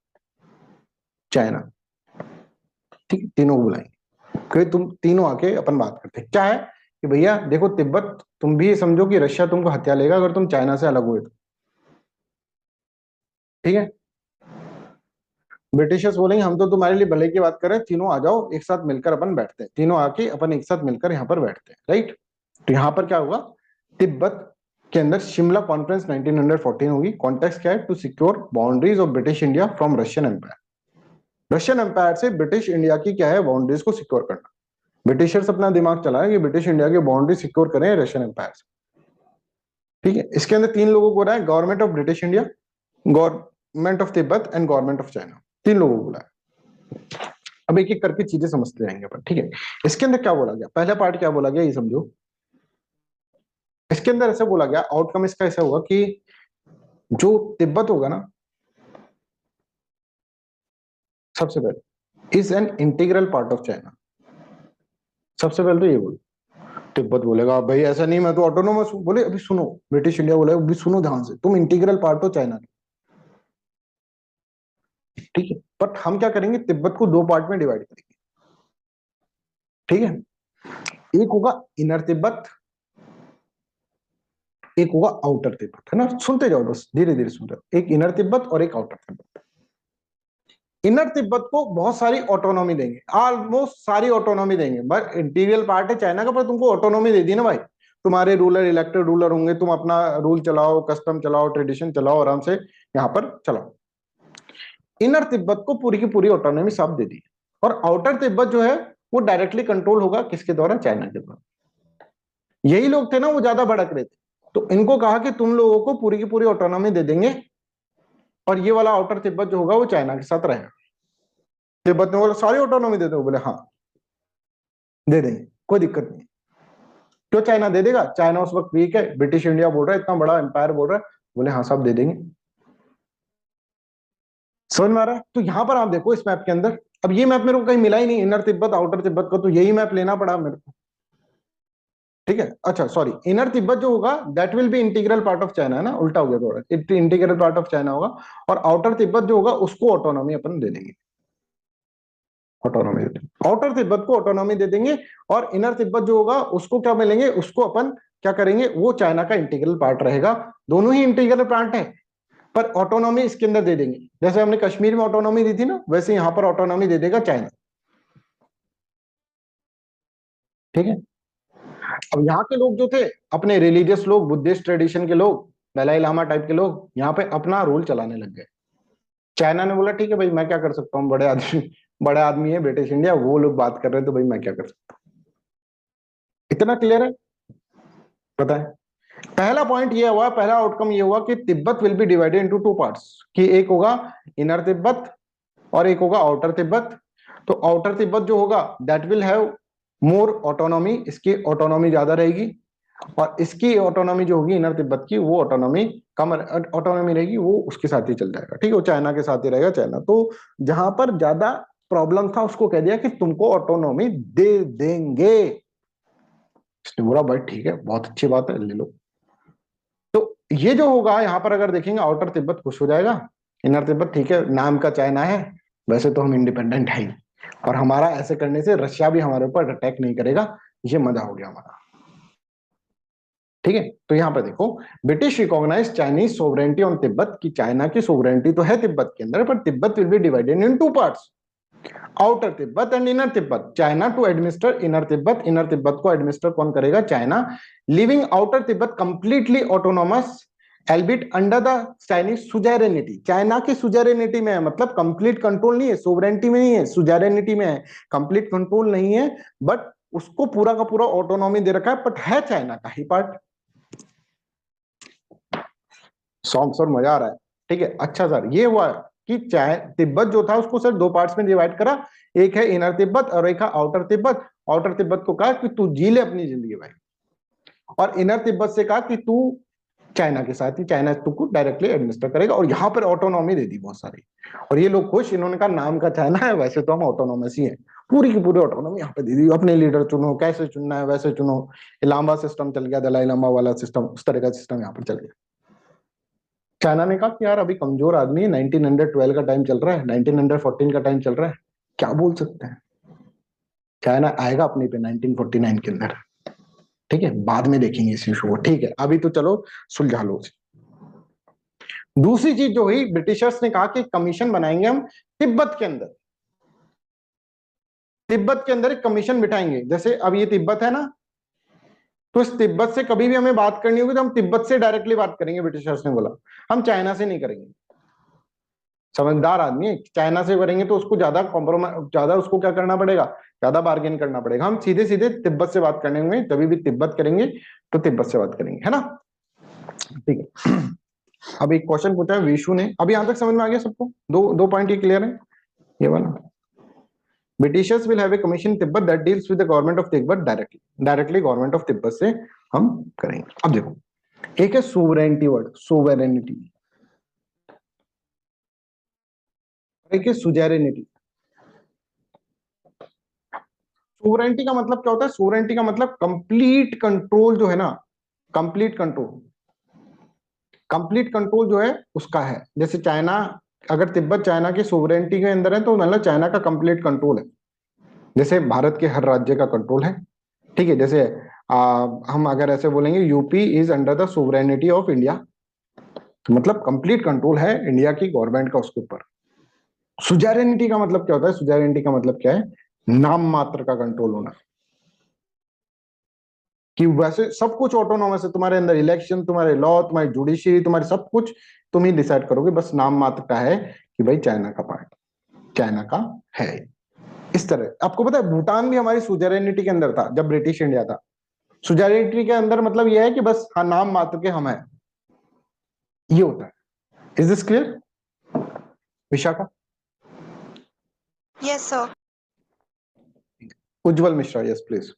चाइना, ठीक है। तीनों को बुलाएंगे, फिर तुम तीनों आके अपन बात करते हैं। क्या है कि भैया देखो, तिब्बत तुम भी समझो कि रशिया तुमको हत्या लेगा अगर तुम चाइना से अलग हुए तो, ठीक है। ब्रिटिशर्स बोलेंगे हम तो तुम्हारे लिए भले की बात कर रहे हैं, तीनों आ जाओ एक साथ मिलकर अपन बैठते हैं। तीनों आके अपन एक साथ मिलकर यहाँ पर बैठते हैं, राइट। तो यहाँ पर क्या होगा, तिब्बत के अंदर शिमला कॉन्फ्रेंस 1914 होगी। कॉन्टेक्स्ट क्या है, to secure boundaries of British India from Russian empire. Russian empire से ब्रिटिश इंडिया की क्या है, बाउंड्रीज को सिक्योर करना। ब्रिटिशर्स अपना दिमाग चलाए कि ब्रिटिश इंडिया की बाउंड्री सिक्योर करें रशियन एम्पायर से, ठीक है। इसके अंदर तीन लोगों को रहा है, government of British India, government of Tibet and government of China. तीन लोगों को बुलाया। अब एक एक करके चीजें समझते जाएंगे अपन, ठीक है। इसके अंदर क्या बोला गया, पहला पार्ट क्या बोला गया ये समझो। इसके अंदर ऐसे बोला गया, आउटकम इसका ऐसा होगा कि जो तिब्बत होगा ना, सबसे पहले is an integral part of China. सबसे पहले तो ये बोल, तिब्बत बोलेगा भाई ऐसा नहीं, मैं तो ऑटोनोमस हूं। बोले अभी सुनो, ब्रिटिश इंडिया बोले अभी सुनो ध्यान से, तुम इंटीग्रल पार्ट हो चाइना के, ठीक है। बट हम क्या करेंगे, तिब्बत को दो पार्ट में डिवाइड करेंगे, ठीक है। एक होगा इनर तिब्बत, एक होगा आउटर तिब्बत, है ना। सुनते जाओ बस, धीरे धीरे सुनते जाओ। एक इनर तिब्बत और एक आउटर तिब्बत। इनर तिब्बत को बहुत सारी ऑटोनॉमी देंगे, ऑलमोस्ट सारी ऑटोनॉमी देंगे। बट इंटीरियल पार्ट है चाइना का, पर तुमको ऑटोनॉमी दे दी ना भाई। तुम्हारे रूलर, इलेक्टेड रूलर होंगे, तुम अपना रूल चलाओ, कस्टम चलाओ, ट्रेडिशन चलाओ, आराम से यहाँ पर चलाओ। इनर तिब्बत को पूरी की पूरी ऑटोनॉमी सब दे दी। और आउटर तिब्बत जो है वो डायरेक्टली कंट्रोल होगा किसके द्वारा, चाइना के द्वारा। यही लोग थे ना वो ज्यादा भड़क रहे थे, तो इनको कहा कि तुम लोगों को पूरी की पूरी ऑटोनॉमी दे देंगे, और ये वाला आउटर तिब्बत जो होगा वो चाइना के साथ रहेगा। तिब्बत ने बोला सारी ऑटोनॉमी दे दो, बोले हाँ दे देंगे, कोई दिक्कत नहीं। क्यों चाइना दे देगा, चाइना उस वक्त वीक है, ब्रिटिश इंडिया बोल रहा है, इतना बड़ा एम्पायर बोल रहा है, बोले हाँ सब दे देंगे। समझ में आ रहा है? तो यहां पर आप देखो इस मैप के अंदर, अब ये मैप मेरे को कहीं मिला ही नहीं, इनर तिब्बत आउटर तिब्बत का, तो यही मैप लेना पड़ा मेरे को, ठीक है। अच्छा सॉरी, इनर तिब्बत जो होगा that will be integral part of China, है ना, उल्टा हो गया थोड़ा, इंटीग्रल पार्ट ऑफ चाइना होगा। और आउटर तिब्बत जो होगा उसको ऑटोनॉमी अपन दे देंगे, ऑटोनॉमी दे देंगे। आउटर तिब्बत को ऑटोनॉमी दे देंगे, और इनर तिब्बत जो होगा उसको क्या मिलेंगे, उसको अपन क्या करेंगे, वो चाइना का इंटीग्रल पार्ट रहेगा। दोनों ही इंटीग्रल पार्ट है, पर ऑटोनॉमी इसके अंदर दे देंगे। जैसे हमने कश्मीर में ऑटोनॉमी दी थी ना, वैसे यहां पर ऑटोनॉमी दे देगा चाइना, ठीक है। अब यहाँ के लोग जो थे, अपने रिलीजियस लोग, बुद्धिस्ट ट्रेडिशन के लोग, दलाई लामा टाइप के लोग, यहाँ पे अपना रूल चलाने लग गए। चाइना ने बोला ठीक है भाई, मैं क्या कर सकता हूँ, बड़े आदमी है ब्रिटिश इंडिया, वो लोग बात कर रहे हैं तो भाई मैं क्या कर सकता हूँ। इतना क्लियर है, पता है। पहला पॉइंट ये हुआ, पहला आउटकम ये हुआ कि Tibet will be divided into two parts, कि एक होगा इनर तिब्बत और एक होगा आउटर तिब्बत। तो आउटर तिब्बत जो होगा that will have more autonomy, इसकी ऑटोनॉमी ज्यादा रहेगी। और इसकी ऑटोनॉमी जो होगी इनर तिब्बत की, वो ऑटोनॉमी कम ऑटोनॉमी रहेगी, वो उसके साथ ही चल जाएगा, ठीक है। वो चाइना के साथ ही रहेगा, चाइना। तो जहां पर ज्यादा प्रॉब्लम था उसको कह दिया कि तुमको ऑटोनॉमी दे देंगे। इसने बोला भाई ठीक है, बहुत अच्छी बात है, ले लो। तो ये जो होगा यहाँ पर अगर देखेंगे, आउटर तिब्बत खुश हो जाएगा, इनर तिब्बत ठीक है, नाम का चाइना है, वैसे तो हम इंडिपेंडेंट है ही, और हमारा ऐसे करने से रशिया भी हमारे ऊपर अटैक नहीं करेगा, ये मजा हो गया हमारा, ठीक है। तो यहाँ पर देखो, British recognise Chinese sovereignty on Tibet, की चाइना की सोवरेंटी तो है तिब्बत के अंदर, पर Tibet will be divided in two parts. Outer Tibet and inner Tibet, China to administer inner Tibet, inner Tibet को एडमिनिस्टर कौन करेगा? China. Living outer Tibet completely autonomous albeit under the Chinese suzerainty, China की suzerainty में है, मतलब complete control नहीं है, sovereignty में नहीं है, सुजेरेनिटी में है, कंप्लीट कंट्रोल नहीं है, बट उसको पूरा का पूरा ऑटोनॉमी दे रखा है, बट है चाइना का ही पार्ट। सॉन्ग्स और मजा आ रहा है, ठीक है। अच्छा सर, ये हुआ कि तिब्बत जो था उसको सर दो पार्ट्स में डिवाइड करा, एक है इनर तिब्बत और एक है आउटर तिब्बत। आउटर तिब्बत को कहा कि तू जी ले अपनी जिंदगी भाई, और इनर तिब्बत से कहा कि तू चाइना के साथ ही, चाइना तुमको डायरेक्टली एडमिनिस्टर करेगा, और यहाँ पर ऑटोनॉमी दे दी बहुत सारी, और ये लोग खुश, इन्होंने कहा नाम का चाइना है, वैसे तो हम ऑटोनॉमस ही है, पूरी की पूरी ऑटोनॉमी यहाँ पे दे दी, अपने लीडर चुनो, कैसे चुनना है वैसे चुनो। लांबा सिस्टम चल गया, दलाई लामा वाला सिस्टम, उस तरह का सिस्टम यहाँ पर चल गया। चाइना ने कहा कि यार अभी कमजोर आदमी है, 1912 का टाइम चल रहा है, 1914 का टाइम चल रहा है, क्या बोल सकते हैं। चाइना आएगा अपने पे 1949 के अंदर, ठीक है, बाद में देखेंगे इस इशू को, ठीक है, अभी तो चलो सुलझा लो। दूसरी चीज जो हुई, ब्रिटिशर्स ने कहा कि कमीशन बनाएंगे हम तिब्बत के अंदर, तिब्बत के अंदर एक कमीशन बिठाएंगे। जैसे अब ये तिब्बत है ना, तो इस तिब्बत से कभी भी हमें बात करनी होगी तो हम तिब्बत से डायरेक्टली बात करेंगे, ब्रिटिशर्स ने बोला, हम चाइना से नहीं करेंगे। समझदार आदमी है, चाइना से करेंगे तो उसको ज्यादा कॉम्प्रोमाइज, ज्यादा उसको क्या करना पड़ेगा, ज्यादा बार्गेन करना पड़ेगा। हम सीधे सीधे तिब्बत से बात करने में, जब भी तिब्बत करेंगे तो तिब्बत से बात करेंगे, है ना, ठीक है। अब एक क्वेश्चन पूछा है विशु ने, अभी यहां तक समझ में आ गया सबको? दो पॉइंट ये क्लियर है, ये वाला। Britishers will have a commission in Tibet that deals with the government of Tibet directly, directly government of Tibet से हम करेंगे। अब देखो, एक है सोवरेनिटी वर्ड, सोवरेनिटी, एक है सुजेरेनिटी। सोवरेनिटी का मतलब क्या होता है? सोवरेनिटी का मतलब कंप्लीट कंट्रोल जो है ना, कंप्लीट कंट्रोल, कंप्लीट कंट्रोल जो है उसका है। जैसे चाइना, अगर तिब्बत चाइना की सोवरेनिटी के अंदर है तो मतलब चाइना का कंप्लीट कंट्रोल है, जैसे भारत के हर राज्य का कंट्रोल है, ठीक है। जैसे हम अगर ऐसे बोलेंगे UP is under the sovereignty of India, तो मतलब कंप्लीट कंट्रोल है इंडिया की गवर्नमेंट का उसके ऊपर। सुजेरेनिटी का मतलब क्या होता है? सुजेरेनिटी का मतलब क्या है? नाम मात्र का कंट्रोल होना, कि वैसे सब कुछ ऑटोनोमस है तुम्हारे अंदर, इलेक्शन, तुम्हारे लॉ, तुम्हारी जुडिशरी, तुम्हारे सब कुछ तुम ही डिसाइड करोगे, बस नाम मात्र का है कि भाई चाइना का पार्ट, चाइना का है। इस तरह आपको पता है भूटान भी हमारी सुजेरेनिटी के अंदर था जब ब्रिटिश इंडिया था। सुजेरेनिटी के अंदर मतलब यह है कि बस हाँ नाम मात्र के हम हैं, ये होता है। Is this clear Vishakha? Yes sir. Ujjwal Mishra, yes please.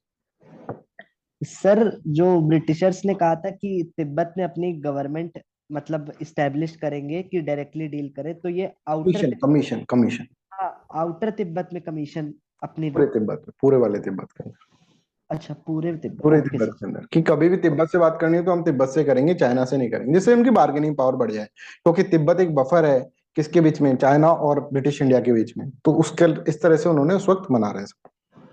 Sir जो ब्रिटिशर्स ने कहा था कि तिब्बत में अपनी गवर्नमेंट मतलब इस्टेब्लिश करेंगे कि डायरेक्टली डील करे, तो ये outer commission commission outer Tibet में कमीशन अपनी पूरे तिब्बत में, पूरे वाले तिब्बत के अंदर, अच्छा पूरे तिब्बत, पूरे ओके तिब्बत सर। के अंदर, कि कभी भी तिब्बत से बात करनी हो तो हम तिब्बत से करेंगे, चाइना से नहीं करेंगे, जिससे उनकी बार्गेनिंग पावर बढ़ जाए, क्योंकि तिब्बत एक बफर है किसके बीच में? चाइना और ब्रिटिश इंडिया के बीच में, तो उसके इस सब तरह से उन्होंने उस वक्त मना रहे हैं।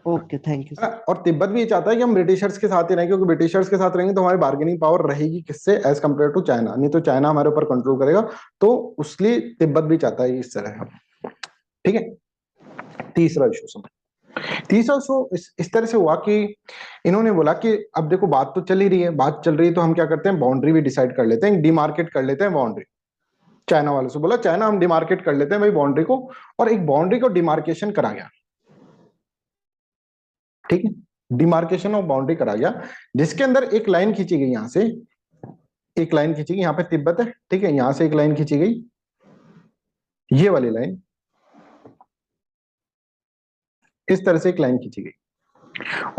Okay thank you. और तिब्बत भी ये चाहता है कि हम ब्रिटिशर्स के साथ ही रहें, क्योंकि ब्रिटिशर्स के साथ रहेंगे तो हमारी बार्गेनिंग पावर रहेगी किससे? एज कंपेयर टू चाइना, नहीं तो चाइना हमारे ऊपर कंट्रोल करेगा, तो उसलिए तिब्बत भी चाहता है इस तरह। ठीक है, तीसरा इशू समझ। तीसरा इशू इस तरह से हुआ कि इन्होंने बोला कि अब देखो बात तो चल ही रही है, बात चल रही है, तो हम क्या करते हैं, बाउंड्री भी डिसाइड कर लेते हैं, डिमार्केट कर लेते हैं बाउंड्री। चाइना वालों से बोला, चाइना हम डिमार्केट कर लेते हैं भाई बाउंड्री को, और एक बाउंड्री को डिमार्केशन करा गया, ठीक है, डिमार्केशन ऑफ बाउंड्री करा गया, जिसके अंदर एक लाइन खींची गई, यहां से एक लाइन खींची गई, यहां पे तिब्बत है, ठीक है, यहां से एक लाइन खींची गई, ये वाली लाइन, इस तरह से एक लाइन खींची गई,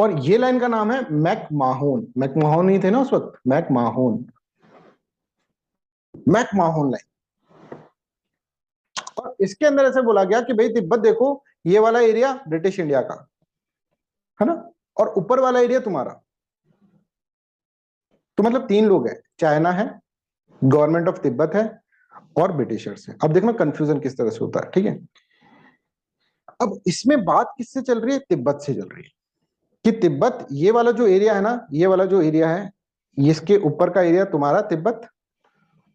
और ये लाइन का नाम है मैकमाहोन। मैकमाहोन ही थे ना उस वक्त, मैकमाहोन, मैकमाहोन लाइन। और इसके अंदर ऐसे बोला गया कि भाई तिब्बत देखो, ये वाला एरिया ब्रिटिश इंडिया का है ना, और ऊपर वाला एरिया तुम्हारा, तो मतलब तीन लोग हैं, चाइना है, गवर्नमेंट ऑफ तिब्बत है, और ब्रिटिशर्स है। अब देखना कंफ्यूजन किस तरह से होता है, ठीक है। अब इसमें बात किससे चल रही है? तिब्बत से चल रही है, कि तिब्बत ये वाला जो एरिया है ना, ये वाला जो एरिया है, इसके ऊपर का एरिया तुम्हारा तिब्बत,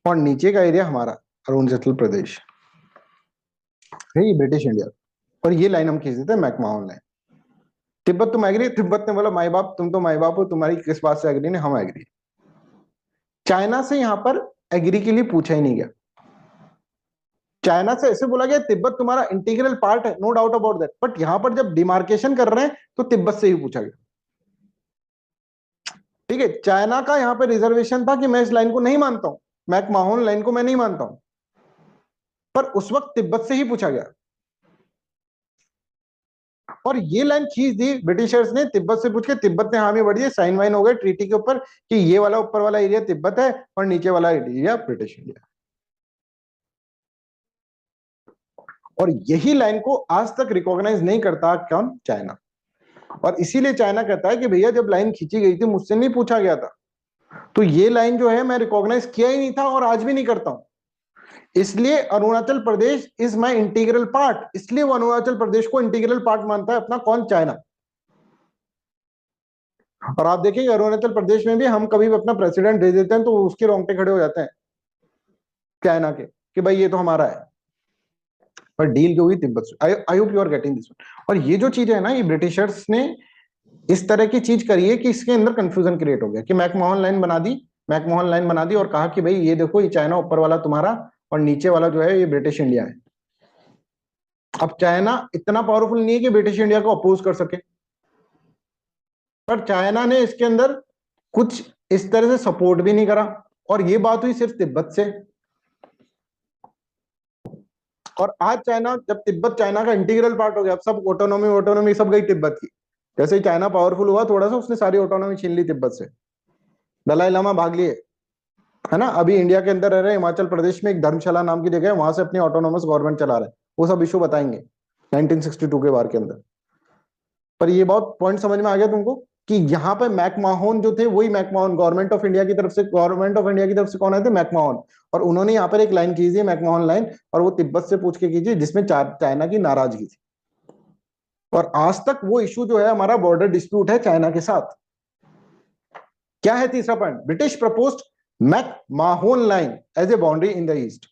और नीचे का एरिया हमारा अरुणाचल प्रदेश है, ये ब्रिटिश इंडिया, और ये लाइन हम खींच देते हैं मैकमाहोन लाइन। तिब्बत तुम एग्री? तिब्बत ने बोला माई बाप, तुम तो माई बाप हो, तुम्हारी किस बात से एग्री नहीं, हम एग्री। चाइना से यहां पर एग्री के लिए पूछा ही नहीं गया। चाइना से ऐसे बोला गया तिब्बत तुम्हारा इंटीग्रल पार्ट है, no doubt about that, but यहां पर जब डिमार्केशन कर रहे हैं तो तिब्बत से ही पूछा गया। ठीक है, चाइना का यहां पर रिजर्वेशन था कि मैं इस लाइन को नहीं मानता हूं, मैकमाहोन लाइन को मैं नहीं मानता हूं, पर उस वक्त तिब्बत से ही पूछा गया और ये लाइन खींच दी ब्रिटिशर्स ने तिब्बत से पूछ के। तिब्बत ने हामी भर दिए, साइन वाइन हो गए ट्रीटी के ऊपर कि ये वाला ऊपर वाला एरिया तिब्बत है और नीचे वाला एरिया ब्रिटिश इंडिया। और यही लाइन को आज तक रिकॉग्नाइज नहीं करता कौन? चाइना। और इसीलिए चाइना कहता है कि भैया जब लाइन खींची गई थी मुझसे नहीं पूछा गया था, तो ये लाइन जो है मैं रिकॉग्नाइज किया ही नहीं था और आज भी नहीं करता हूं, इसलिए Arunachal Pradesh is my integral part. इसलिए वो अरुणाचल प्रदेश को इंटीग्रल पार्ट मानता है अपना, कौन? चाइना। और आप देखेंगे अरुणाचल प्रदेश में भी हम कभी भी अपना प्रेसिडेंट दे देते हैं तो उसके रोंगटे खड़े हो जाते हैं चाइना के कि भाई ये तो हमारा है, पर डील जो हुई तिब्बत से। I hope you are getting this one. और ये जो चीज है ना, ये ब्रिटिशर्स ने इस तरह की चीज करी है कि इसके अंदर कंफ्यूजन क्रिएट हो गया कि मैकमोहन लाइन बना दी, मैकमोहन लाइन बना दी और कहा कि भाई ये देखो ये चाइना ऊपर वाला तुम्हारा और नीचे वाला जो है ये ब्रिटिश इंडिया है। अब चाइना इतना पावरफुल नहीं है कि ब्रिटिश इंडिया को अपोज कर सके, पर चाइना ने इसके अंदर कुछ इस तरह से सपोर्ट भी नहीं करा। और ये बात हुई सिर्फ तिब्बत से। और आज चाइना, जब तिब्बत चाइना का इंटीग्रल पार्ट हो गया, अब सब ऑटोनॉमी सब गई तिब्बत की। जैसे ही चाइना पावरफुल हुआ थोड़ा सा, उसने सारी ऑटोनॉमी छीन ली तिब्बत से। दलाई लामा भाग लिए, है ना। अभी इंडिया के अंदर रह रहे, हिमाचल प्रदेश में एक धर्मशाला नाम की जगह है, वहां से अपनी ऑटोनॉमस गवर्नमेंट चला रहे हैं। वो सब इशू बताएंगे 1962 के वार के अंदर। पर ये बहुत पॉइंट समझ में आ गया तुमको कि यहाँ पे मैकमाहोन जो थे वही मैकमाहोन गवर्नमेंट ऑफ इंडिया की तरफ से, गवर्नमेंट ऑफ इंडिया की तरफ से कौन आए थे? मैकमाहोन। और उन्होंने यहाँ पर एक लाइन कीजिए मैकमाहोन लाइन, और वो तिब्बत से पूछ के कीजिए, जिसमें चाइना की नाराजगी थी। और आज तक वो इशू जो है हमारा बॉर्डर डिस्प्यूट है चाइना के साथ। क्या है तीसरा point? British proposed McMahon line as a boundary in the east.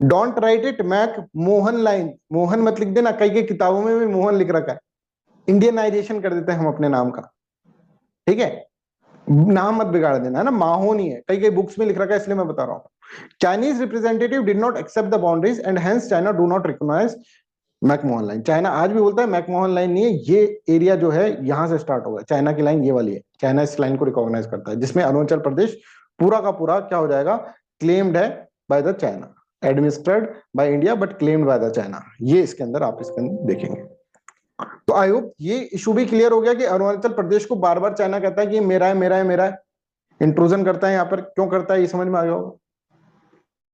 Don't write it McMahon line. Mohan मत लिख देना, कई किताबों में भी मोहन लिख रखा है, इंडियनाइजेशन कर देते हैं हम अपने नाम का। ठीक है, नाम मत बिगाड़ देना, है ना। माहोन ही है, कई बुक्स में लिख रखा है, इसलिए मैं बता रहा हूं। Chinese representative did not accept the boundaries and hence China do not recognise McMahon line. China आज भी बोलता है मैकमोहन लाइन नहीं है, ये एरिया जो है यहां से स्टार्ट होगा, चाइना की लाइन ये वाली है। चाइना इस लाइन को रिकॉग्नाइज करता है, जिसमें अरुणाचल प्रदेश पूरा का पूरा क्या हो जाएगा? क्लेम्ड है by the China, administered by India but claimed by the China. ये इसके अंदर आप इसके अंदर देखेंगे। तो आई होप ये इशू भी क्लियर हो गया कि अरुणाचल प्रदेश को बार बार चाइना कहता है कि मेरा है मेरा है मेरा है, इंट्रूजन करता है यहाँ पर, क्यों करता है ये समझ में आ गया होगा।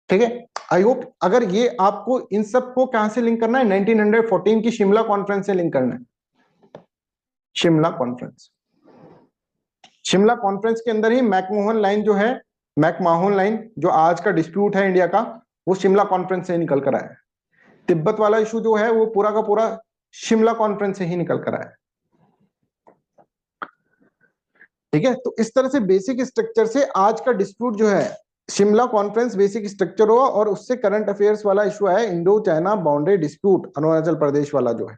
ठीक है, आई होप अगर ये आपको इन सब को कहां से लिंक करना है? 1914 की शिमला कॉन्फ्रेंस से लिंक करना है। शिमला कॉन्फ्रेंस, शिमला कॉन्फ्रेंस के अंदर ही मैकमोहन लाइन जो है, मैकमाहोन लाइन जो आज का डिस्प्यूट है इंडिया का, वो शिमला कॉन्फ्रेंस से निकल कर आया है। तिब्बत वाला इशू जो है वो पूरा का पूरा शिमला कॉन्फ्रेंस से ही निकल कर आया है। ठीक है, तो इस तरह से बेसिक स्ट्रक्चर से आज का डिस्प्यूट जो है शिमला कॉन्फ्रेंस बेसिक स्ट्रक्चर हुआ, और उससे करंट अफेयर्स वाला इशू है Indo China boundary dispute, Arunachal Pradesh वाला जो है।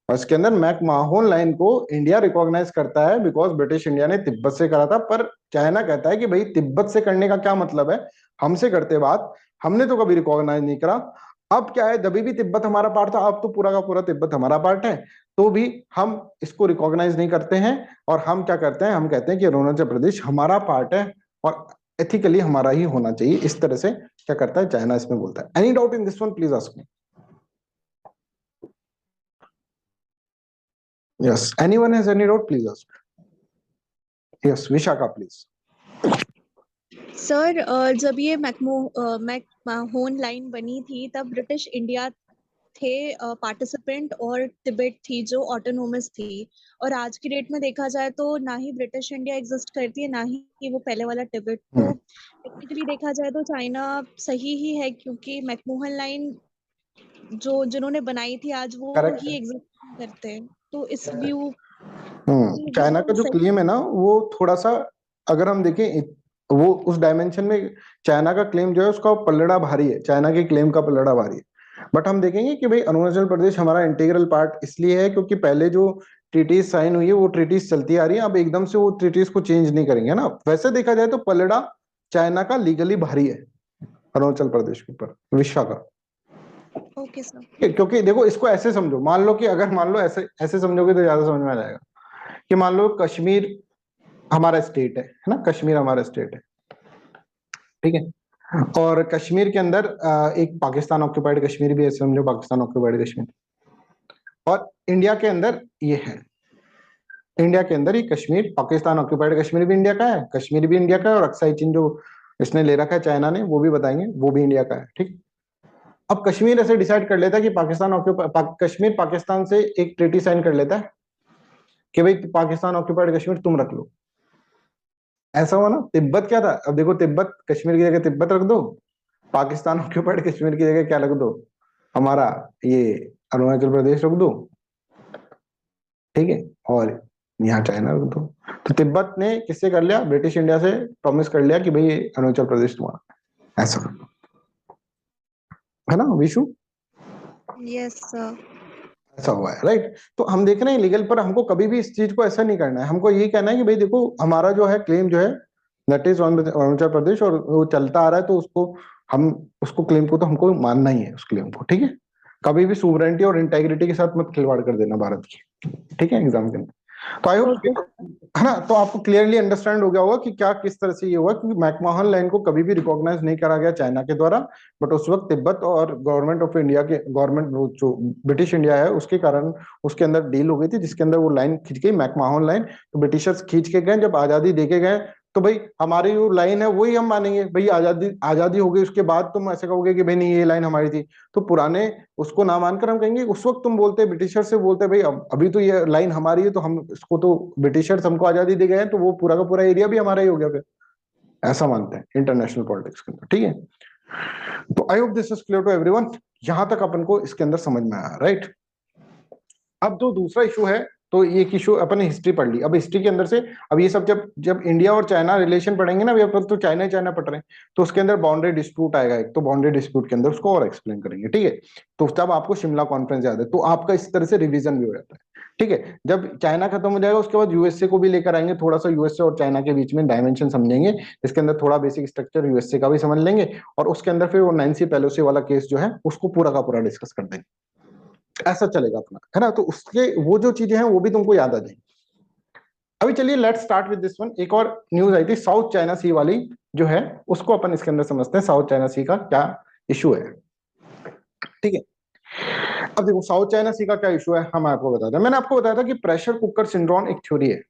और इसके अंदर मैकमाहोन लाइन को इंडिया रिकॉग्नाइज करता है बिकॉज ब्रिटिश इंडिया ने तिब्बत से करा था, पर चाइना कहता है कि भाई तिब्बत से करने का क्या मतलब है, हमसे करते बात, हमने तो कभी रिकॉग्नाइज नहीं करा। अब क्या है, जब भी तिब्बत हमारा पार्ट था, अब तो पूरा का पूरा तिब्बत हमारा पार्ट है, तो भी हम इसको रिकॉग्नाइज नहीं करते हैं। और हम क्या करते हैं, हम कहते हैं कि अरुणाचल प्रदेश हमारा पार्ट है और एथिकली हमारा ही होना चाहिए। इस तरह से क्या करता है चाइना, इसमें बोलता है। Any doubt in this one, please ask me. Yes. Anyone has any doubt? Please ask. Yes, Vishaka, please. Sir जब ये मैकमाहोन लाइन बनी थी तब ब्रिटिश इंडिया थे पार्टिसिपेंट और तिब्बत थी जो ऑटोनोमस थी। और आज की डेट में देखा जाए तो ना ही ब्रिटिश इंडिया एग्जिस्ट करती है, ना ही वो पहले वाला तिब्बत। तो टेक्निकली देखा जाए तो चाइना सही ही है, क्योंकि मैकमोहन लाइन जो जिन्होंने बनाई थी आज वो ही एग्जिस्ट करते हैं। तो इस व्यू चाइना का जो क्लेम है ना, वो थोड़ा सा अगर हम देखें वो उस डायमेंशन में चाइना का क्लेम जो है उसका पल्लड़ा भारी है, चाइना के क्लेम का पल्लड़ा भारी है। बट हम देखेंगे कि भाई अरुणाचल प्रदेश हमारा इंटीग्रल पार्ट इसलिए है क्योंकि पहले जो ट्रीटीज साइन हुई है वो ट्रीटीज चलती आ रही है, अब एकदम से वो ट्रीटीज को चेंज नहीं करेंगे ना। वैसे देखा जाए तो पलड़ा चाइना का लीगली भारी है अरुणाचल प्रदेश के ऊपर, विश्वा का। Okay sir. क्योंकि देखो इसको ऐसे समझो, मान लो कि अगर मान लो ऐसे ऐसे समझोगे तो ज्यादा समझ में आ जाएगा कि मान लो कश्मीर हमारा स्टेट है ना, कश्मीर हमारा स्टेट है, ठीक है, और कश्मीर के अंदर एक पाकिस्तान ऑक्यूपाइड कश्मीर भी है, समझो पाकिस्तान ऑक्यूपाइड कश्मीर, और इंडिया के अंदर ये है, इंडिया के अंदर ही कश्मीर, पाकिस्तान ऑक्यूपाइड कश्मीर भी इंडिया का है, कश्मीर भी इंडिया का है, और अक्साई चीन जो इसने ले रखा है चाइना ने वो भी बताएंगे वो भी इंडिया का है, ठीक। अब कश्मीर ऐसे डिसाइड कर लेता है कि कश्मीर पाकिस्तान से एक ट्रीटी साइन कर लेता है कि भाई पाकिस्तान ऑक्यूपाइड कश्मीर तुम रख लो। ऐसा हुआ ना, तिब्बत क्या था, अब देखो तिब्बत, कश्मीर की जगह तिब्बत रख दो, पाकिस्तान ऑक्यूपाइड कश्मीर की जगह क्या रख दो, हमारा ये अरुणाचल प्रदेश रख दो, ठीक है, और यहाँ चाइना रख दो। तो तिब्बत ने किससे कर लिया, ब्रिटिश इंडिया से प्रॉमिस कर लिया कि भाई अरुणाचल प्रदेश तुम्हारा, ऐसा है ना विशु। Yes sir. ऐसा हुआ है, राइट। तो हम देख रहे हैं लीगल पर, हमको कभी भी इस चीज को ऐसा नहीं करना है, हमको यही कहना है कि भाई देखो हमारा जो है क्लेम जो है that is on Arunachal Pradesh, और वो चलता आ रहा है तो उसको हम उसको क्लेम को तो हमको मानना ही है उस क्लेम को, ठीक है। कभी भी सुवरेनिटी और इंटेग्रिटी के साथ मत खिलवाड़ कर देना भारत की, ठीक है, एग्जाम के अंदर। तो आई होप है ना, तो आपको क्लियरली अंडरस्टैंड हो गया होगा कि क्या किस तरह से ये हुआ, क्योंकि मैकमोहन लाइन को कभी भी रिकॉग्नाइज नहीं करा गया चाइना के द्वारा, बट उस वक्त तिब्बत और गवर्नमेंट ऑफ इंडिया के गवर्नमेंट जो ब्रिटिश इंडिया है उसके कारण उसके अंदर डील हो गई थी, जिसके अंदर वो लाइन खींच गई, मैकमोहन लाइन। तो ब्रिटिशर्स खींच के गए, जब आजादी दे के गए तो भाई हमारी जो लाइन है वही हम मानेंगे, भाई आजादी आजादी हो गई उसके बाद तुम ऐसे कहोगे कि भाई नहीं ये लाइन हमारी थी, तो पुराने उसको ना मानकर हम कहेंगे उस वक्त तुम बोलते ब्रिटिशर से बोलते भाई अभी तो ये लाइन हमारी है, तो हम इसको तो ब्रिटिशर्स हमको आजादी दे गए तो वो पूरा का पूरा एरिया भी हमारा ही हो गया, फिर ऐसा मानते हैं इंटरनेशनल पॉलिटिक्स के अंदर, ठीक है। तो I hope this is clear to everyone, यहां तक अपन को इसके अंदर समझ में आया, राइट। अब जो दूसरा इशू है, तो एक इशू अपन ने हिस्ट्री पढ़ ली, अब हिस्ट्री के अंदर से अब ये सब जब जब इंडिया और चाइना रिलेशन पढ़ेंगे ना, अभी अपन तो चाइना ही चाइना पढ़ रहे हैं, तो उसके अंदर बाउंड्री डिस्प्यूट आएगा एक, तो बाउंड्री डिस्प्यूट के अंदर उसको और एक्सप्लेन करेंगे, ठीक है। तो जब आपको शिमला कॉन्फ्रेंस याद है तो आपका इस तरह से रिवीजन भी हो जाता है, ठीक है। जब चाइना खत्म हो जाएगा उसके बाद यूएसए को भी लेकर आएंगे, थोड़ा सा यूएसए और चाइना के बीच में डायमेंशन समझेंगे, इसके अंदर थोड़ा बेसिक स्ट्रक्चर यूएसए का भी समझ लेंगे, और उसके अंदर फिर वो नैन्सी पेलोसी वाला केस जो है उसको पूरा का पूरा डिस्कस कर देंगे, ऐसा चलेगा अपना, है ना। तो उसके वो जो चीजें हैं वो भी तुमको याद आ जाएंगी। अभी चलिए let's start with this one, एक और न्यूज आई थी साउथ चाइना सी वाली जो है, उसको अपन इसके अंदर समझते हैं, साउथ चाइना सी का क्या इशू है, ठीक है। अब देखो साउथ चाइना सी का क्या इशू है, हम आपको बताते हैं। मैंने आपको बताया था कि प्रेशर कुकर सिंड्रोम एक थ्योरी है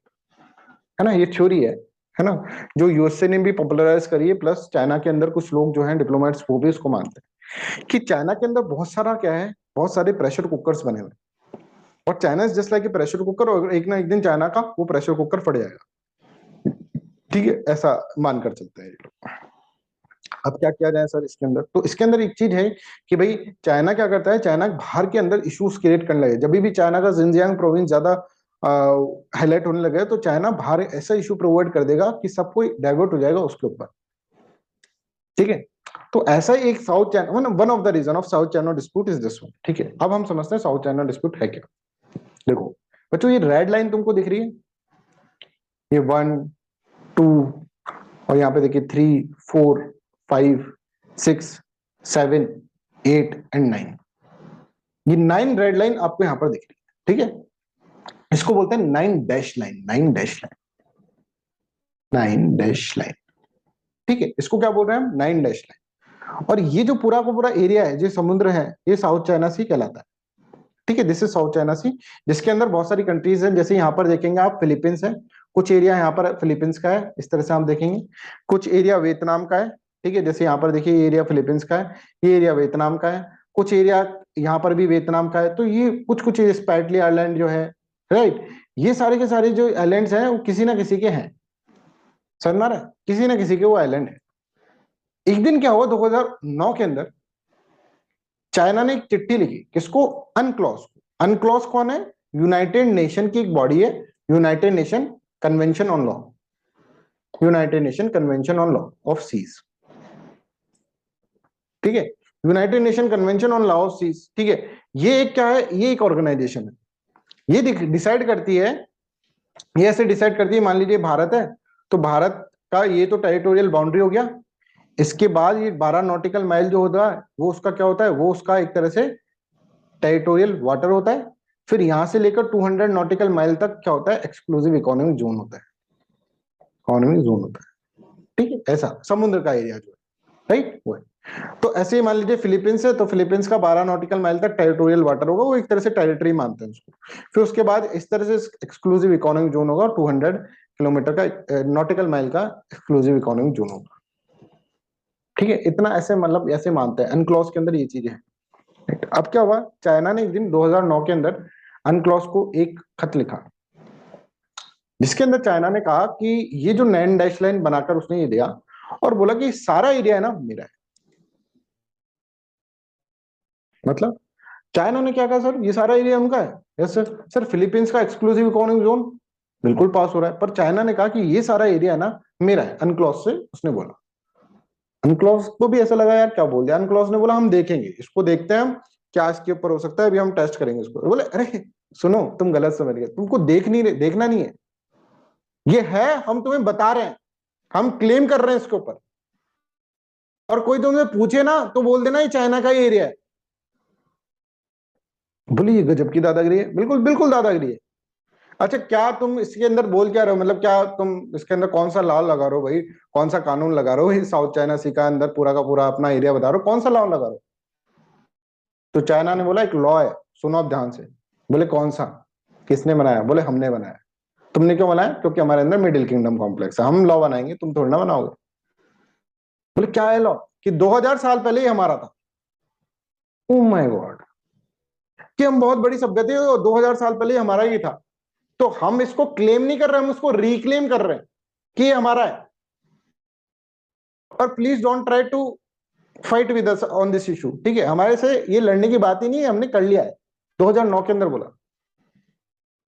ना, ये थ्योरी है ना, जो यूएसए ने भी पॉपुलराइज करी है, प्लस चाइना के अंदर कुछ लोग जो हैं डिप्लोमेट्स वो भी इसको मानते हैं कि चाइना के अंदर बहुत सारा क्या है, बहुत सारे प्रेशर कुकर्स बने हुए, और China is just like a pressure cooker, और एक ना एक दिन चाइना का वो प्रेशर कुकर फट जाएगा, ठीक है, ऐसा मानकर चलते हैं ये लोग। अब क्या किया जाए सर इसके अंदर, तो इसके अंदर एक चीज है कि भाई चाइना क्या करता है, चाइना बाहर के अंदर इश्यूज क्रिएट करने लगे, जब भी चाइना का जिनजियांग प्रोविंस ज्यादा हाईलाइट होने लगे तो चाइना बाहर ऐसा इशू प्रोवाइड कर देगा कि सब कोई डाइवर्ट हो जाएगा उसके ऊपर, ठीक है। तो ऐसा एक south China, one of the reason of south China dispute is this one, ठीक है। अब हम समझते हैं साउथ चाइना डिस्प्यूट है क्या। देखो बच्चों ये रेड लाइन तुमको दिख रही है, ये 1 2 और यहाँ पे देखिए 3 4 5 6 7 8 एंड 9, ये 9 रेड लाइन आपको यहाँ पर दिख रही है, ठीक है। इसको बोलते हैं 9 dash line, 9 dash line, 9 dash line, ठीक है। इसको क्या बोल रहे हैं हम, 9 डैश लाइन। और ये जो पूरा का पूरा एरिया है, जो समुद्र है, ये साउथ चाइना सी कहलाता है, ठीक है। दिस इज साउथ चाइना सी, जिसके अंदर बहुत सारी कंट्रीज हैं, जैसे यहाँ पर देखेंगे आप फिलीपींस है, कुछ एरिया यहाँ पर फिलीपींस का है, इस तरह से आप देखेंगे, कुछ एरिया वियतनाम का है, ठीक है, जैसे यहाँ पर देखिए ये एरिया फिलीपींस का है, ये एरिया वियतनाम का है, कुछ एरिया यहाँ पर भी वियतनाम का है, तो ये कुछ कुछ स्पैटली आइलैंड जो है, राइट, ये सारे के सारे जो आइलैंड्स हैं वो किसी ना किसी के हैं, समझ में आ रहा है, किसी ना किसी के वो आइलैंड है। एक दिन क्या हुआ 2009 के अंदर, चाइना ने एक चिट्ठी लिखी, किसको, अनक्लॉज को। अनक्लॉज कौन है, यूनाइटेड नेशन की एक बॉडी है, United Nation convention on law, United Nation convention on law of seas, ठीक है। United Nation convention on law of seas, ठीक है, ये एक क्या है, ये एक ऑर्गेनाइजेशन है, ये डिसाइड करती है, ये ऐसे डिसाइड करती है, मान लीजिए भारत है तो भारत का ये तो टेरिटोरियल बाउंड्री हो गया, इसके बाद ये 12 नॉटिकल माइल जो होता है वो उसका क्या होता है, वो उसका एक तरह से टेरिटोरियल वाटर होता है, फिर यहां से लेकर 200 नॉटिकल माइल तक क्या होता है, एक्सक्लूसिव इकोनॉमिक जोन होता है, इकोनॉमिक जोन होता है, ठीक है, ऐसा समुद्र का एरिया जो है, राइट, वो है। तो ऐसे ही मान लीजिए फिलीपींस है, तो फिलीपींस का 12 नॉटिकल माइल तक टेरिटोरियल वाटर होगा, वो एक तरह से टेरिटरी मानते हैं उसको, फिर उसके बाद इस तरह से एक्सक्लूसिव इकोनॉमिक जोन होगा, 200 किलोमीटर का नॉटिकल माइल का एक्सक्लूसिव इकोनॉमिक जोन होगा, ठीक है, इतना ऐसे मतलब ऐसे मानते हैं, अनक्लॉज के अंदर ये चीजें हैं। अब क्या हुआ, चाइना ने एक दिन 2009 के अंदर अनक्लॉज को एक खत लिखा, जिसके अंदर चाइना ने कहा कि ये जो 9 डैश लाइन बनाकर उसने ये दिया और बोला कि सारा एरिया है ना मेरा है, मतलब चाइना ने क्या कहा, सर ये सारा एरिया उनका है, यस सर, सर फिलीपींस का एक्सक्लूसिव इकोनॉमिक जोन बिल्कुल पास हो रहा है, पर चाइना ने कहा कि ये सारा एरिया है ना मेरा है, अनक्लॉज से उसने बोला। अनक्लॉज को भी ऐसा लगा यार क्या बोल दिया, अनक्लॉज ने बोला हम देखेंगे इसको, देखते हैं हम क्या इसके ऊपर हो सकता है, अभी हम टेस्ट करेंगे इसको। बोले अरे सुनो तुम गलत समझ गए, तुमको देखना नहीं है, ये है, हम तुम्हें बता रहे हैं, हम क्लेम कर रहे हैं इसके ऊपर, और कोई तुमसे पूछे ना तो बोल देना ये चाइना का ही एरिया है। बोले ये गजब की दादागिरी है, बिल्कुल बिल्कुल दादागिरी है। अच्छा क्या तुम इसके अंदर बोल क्या रहे हो, मतलब क्या तुम इसके अंदर कौन सा लॉ लगा रहे हो भाई, कौन सा कानून लगा रहे हो, साउथ चाइना सी का अंदर पूरा का पूरा अपना एरिया बता रहे हो, कौन सा लॉ लगा रहे हो। तो चाइना ने बोला एक लॉ है, सुनो आप ध्यान से। बोले कौन सा, किसने बनाया, बोले हमने बनाया। तुमने क्यों बनाया, क्योंकि हमारे अंदर मिडिल किंगडम कॉम्प्लेक्स है, हम लॉ बनाएंगे, तुम थोड़ी ना बनाओगे। बोले क्या है लॉ, कि 2000 साल पहले ही हमारा था। ओ माय गॉड, कि हम बहुत बड़ी सभ्यता है और 2000 साल पहले ही हमारा ही था, तो हम इसको क्लेम नहीं कर रहे, हम इसको रिक्लेम कर रहे हैं कि ये हमारा है। और please don't try to fight with us on this issue, ठीक है, हमारे से ये लड़ने की बात ही नहीं है, हमने कर लिया है, 2009 के अंदर बोला।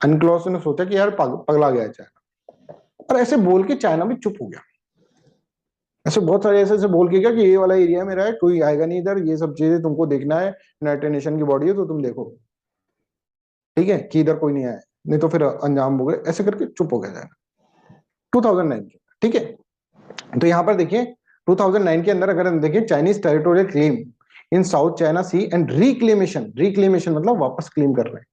अनक्लॉज ने सोचा कि यार पगला गया है चाइना, और ऐसे बोल के चाइना भी चुप हो गया। ऐसे बहुत सारे ऐसे बोल के क्या कि ये वाला एरिया मेरा है, कोई आएगा नहीं इधर, ये सब चीजें तुमको देखना है, यूनाइटेड नेशन की बॉडी है तो तुम देखो, ठीक है, कि इधर कोई नहीं आया, नहीं तो फिर अंजाम हो गए, ऐसे करके चुप हो गया जाएगा 2009 के, ठीक है। तो यहाँ पर देखिए 2009 के अंदर अगर हम देखें, Chinese territorial claim in south China sea and reclamation मतलब वापस क्लेम कर रहे हैं,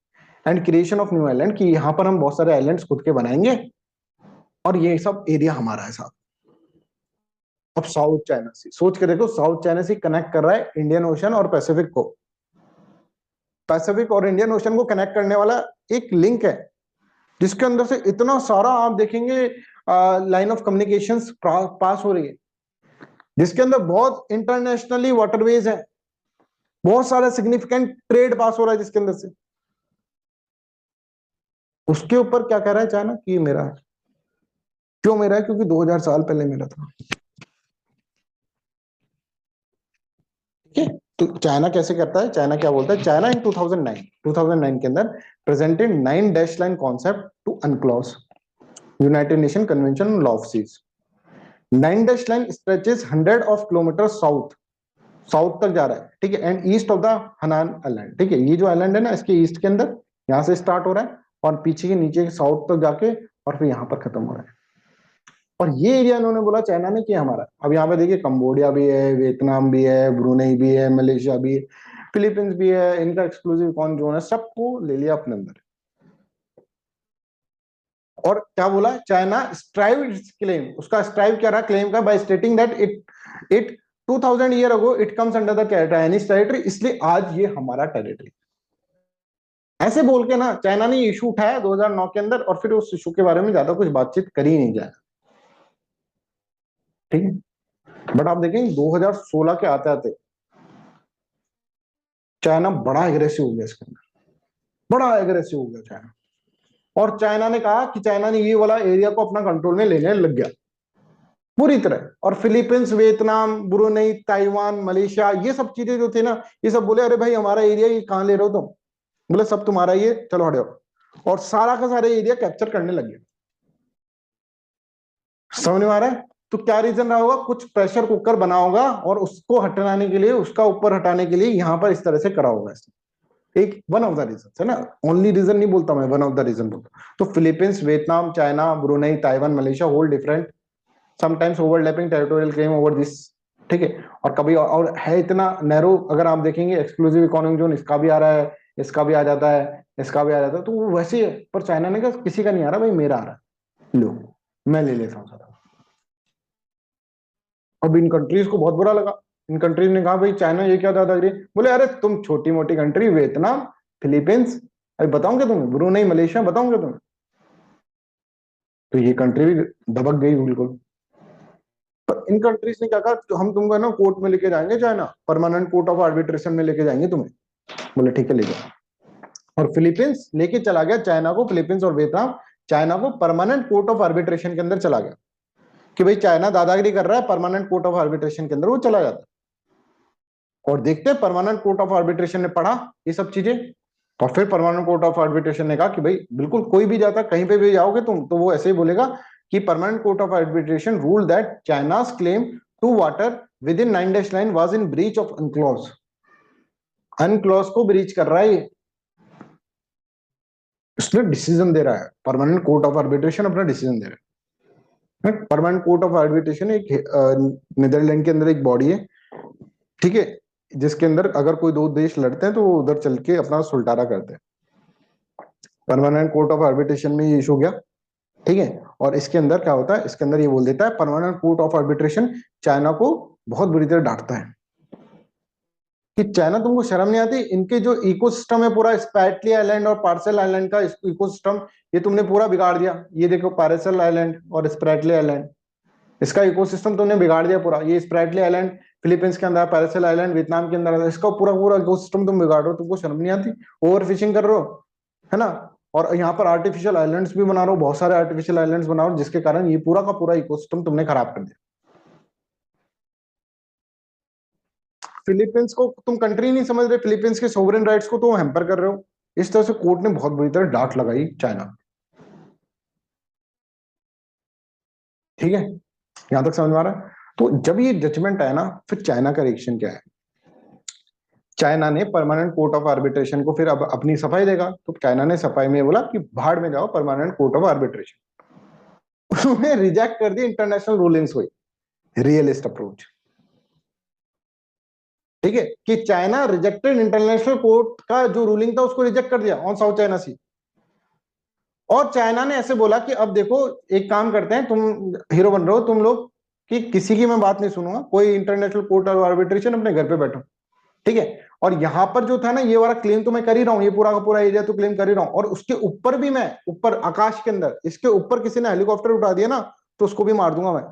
and creation of new island, कि यहाँ पर हम बहुत सारे आइलैंड्स खुद के बनाएंगे और ये सब एरिया हमारा है साहब। अब साउथ चाइना सी सोच के देखो, साउथ चाइना सी कनेक्ट कर रहा है इंडियन ओशन और पैसिफिक को, पैसिफिक और इंडियन ओशन को कनेक्ट करने वाला एक लिंक है, जिसके अंदर से इतना सारा आप देखेंगे लाइन ऑफ कम्युनिकेशंस पास हो रही है, जिसके अंदर बहुत इंटरनेशनली वाटरवेज है, बहुत सारा सिग्निफिकेंट ट्रेड पास हो रहा है जिसके अंदर से। उसके ऊपर क्या कह रहा है चाइना कि मेरा है, क्यों मेरा है, क्योंकि 2000 साल पहले मेरा था, ठीक है। तो चाइना कैसे करता है, चाइना क्या बोलता है, चाइना इन 2009 के अंदर presented 9 dash line concept to UNCLOS United Nation convention on law of seas. 9 dash line stretches 100 of kilometre south तक जा रहा है, ठीक है, and east of the Hainan island, ठीक है, ये जो आइलैंड है ना इसके ईस्ट के अंदर यहाँ से स्टार्ट हो रहा है और पीछे के नीचे साउथ तक जाके और फिर यहाँ पर खत्म हो रहा है। और ये एरिया इन्होंने बोला चाइना ने कि हमारा। अब यहाँ पे देखिए कंबोडिया भी है, वियतनाम भी है, ब्रुनेई भी है, मलेशिया भी है, फिलीपींस भी है, इनका एक्सक्लूसिव इकोनॉमिक जोन है, सबको ले लिया अपने अंदर। और क्या बोला चाइना, स्ट्राइव क्लेम, उसका स्ट्राइव क्या रहा क्लेम का, by stating that it 2000 year ago it comes under the Chinese territory, इसलिए आज ये हमारा टेरिटरी। ऐसे बोल के ना चाइना ने इशू उठाया 2009 के अंदर, और फिर उस इशू के बारे में ज्यादा कुछ बातचीत करी नहीं जाए, ठीक है। बट आप देखें 2016 के आते आते चाइना बड़ा एग्रेसिव हो गया इसके अंदर, बड़ा एग्रेसिव हो गया चाइना, और चाइना ने कहा कि चाइना ने ये वाला एरिया को अपना कंट्रोल में लेने लग गया पूरी तरह। और Philippines, Vietnam, Brunei, Taiwan, Malaysia, ये सब चीजें जो थी ना, ये सब बोले अरे भाई हमारा एरिया, ये कहां ले रहे हो तुम, बोले सब तुम्हारा ही है, चलो हट जाओ, और सारा का सारा एरिया कैप्चर करने लग गया। समझ में आ रहा है। तो क्या रीजन रहा होगा, कुछ प्रेशर कुकर बना होगा और उसको हटाने के लिए, उसका ऊपर हटाने के लिए यहाँ पर इस तरह से करा होगा इसने। एक वन ऑफ द रीजन है ना, ओनली रीजन नहीं बोलता मैं, वन ऑफ द रीजन बोलता। तो Philippines, Vietnam, China, Brunei, Taiwan, Malaysia hold different sometimes overlapping territorial claim over this, ठीक है। और कभी और है इतना नैरो, अगर आप देखेंगे एक्सक्लूसिव इकोनॉमिक जोन इसका भी आ रहा है, इसका भी आ जाता है, इसका भी आ जाता है, तो वो वैसे ही है। पर चाइना ने कहा किसी का नहीं आ रहा भाई, मेरा आ रहा है, लो मैं ले लेता हूँ सारा। अब इन कंट्रीज को बहुत बुरा लगा, इन कंट्रीज ने कहा भाई चाइना ये क्या दादागिरी, बोले अरे तुम छोटी मोटी कंट्री, वियतनाम, फिलीपींस, अरे बताऊंगे तुम्हें, ब्रुनेई, मलेशिया बताऊंगे तुम्हें। तो ये कंट्री भी दबक गई बिल्कुल। पर इन कंट्रीज ने क्या कहा, तो हम तुमको ना कोर्ट में लेके जाएंगे, China permanent court of arbitration में लेके जाएंगे तुम्हें। बोले ठीक है ले जाओ। और फिलीपींस लेके चला गया चाइना को, फिलीपींस और वियतनाम चाइना को परमानेंट कोर्ट ऑफ आर्बिट्रेशन के अंदर चला गया कि भाई चाइना दादागिरी कर रहा है, परमानेंट कोर्ट ऑफ आर्बिट्रेशन के अंदर वो चला जाता है। और देखते हैं परमानेंट कोर्ट ऑफ आर्बिट्रेशन ने पढ़ा ये सब चीजें, और फिर परमानेंट कोर्ट ऑफ आर्बिट्रेशन ने कहा कि भाई बिल्कुल कोई भी जाता, कहीं पे भी जाओगे तुम तो वो ऐसे ही बोलेगा कि permanent court of arbitration rule that China's claim to water with in 9-9 was in breach of UNCLOS. UNCLOS को ब्रीच कर रहा है, उसने डिसीजन दे रहा है, परमानेंट कोर्ट ऑफ आर्बिट्रेशन अपना डिसीजन दे रहा है। परमानेंट कोर्ट ऑफ आर्बिट्रेशन एक नीदरलैंड के अंदर एक बॉडी है, ठीक है, जिसके अंदर अगर कोई दो देश लड़ते हैं तो वो उधर चल के अपना सुलटारा करते हैं। परमानेंट कोर्ट ऑफ आर्बिट्रेशन में ये इशू गया, ठीक है। और इसके अंदर क्या होता है, इसके अंदर ये बोल देता है permanent court of arbitration China को बहुत बुरी तरह डांटता है कि चाइना तुमको शर्म नहीं आती, इनके जो इकोसिस्टम है पूरा, स्पैटली आइलैंड और पार्सल आइलैंड का इकोसिस्टम ये तुमने पूरा बिगाड़ दिया। ये देखो पार्सल आइलैंड और स्प्रैटली आइलैंड, इसका इकोसिस्टम तुमने बिगाड़ दिया पूरा। ये स्प्रैटली आइलैंड फिलीपींस के अंदर, पार्सल आइलैंड वियतनाम के अंदर, इसका पूरा पूरा इकोसिस्टम तुम बिगाड़ रहे हो, तुमको शर्म नहीं आती, ओवर फिशिंग कर रहे हो, है ना। और यहाँ पर आर्टिफिशियल आइलैंड्स भी बना रहे हो, बहुत सारे आर्टिफिशियल आइलैंड्स बना रहे हो, जिसके कारण ये पूरा का पूरा इकोसिस्टम तुमने खराब कर दिया। फिलीपींस को तुम कंट्री नहीं समझ रहे, फिलीपींस के सोवरेन राइट्स को तुम हैम्पर कर रहे हो। इस तरह से कोर्ट ने बहुत बुरी तरह डांट लगाई चाइना, ठीक है, यहां तक समझ में आ रहा है। तो जब ये जजमेंट आया ना, फिर चाइना का रिएक्शन क्या है, चाइना ने परमानेंट कोर्ट ऑफ आर्बिट्रेशन को फिर अब अपनी सफाई देगा। तो चाइना ने सफाई में बोला कि भाड़ में जाओ परमानेंट कोर्ट ऑफ आर्बिट्रेशन। उन्होंने रिजेक्ट कर दी इंटरनेशनल रूलिंग्स हुई, रियलिस्ट अप्रोच, ठीक है, कि चाइना रिजेक्टेड इंटरनेशनल कोर्ट का जो रूलिंग था उसको रिजेक्ट कर दिया ऑन साउथ चाइना सी। और चाइना ने ऐसे बोला कि अब देखो एक काम करते हैं, तुम हीरो बन रहे हो तुम लोग, कि किसी की मैं बात नहीं सुनूंगा, कोई इंटरनेशनल कोर्ट ऑफ आर्बिट्रेशन, अपने घर पे बैठो, ठीक है। और यहां पर जो था ना, ये वाला क्लेम तो मैं कर ही रहा हूँ, ये पूरा का पूरा एरिया तो क्लेम कर ही रहा हूँ, और उसके ऊपर भी मैं, ऊपर आकाश के अंदर इसके ऊपर किसी ने हेलीकॉप्टर उठा दिया ना, तो उसको भी मार दूंगा मैं।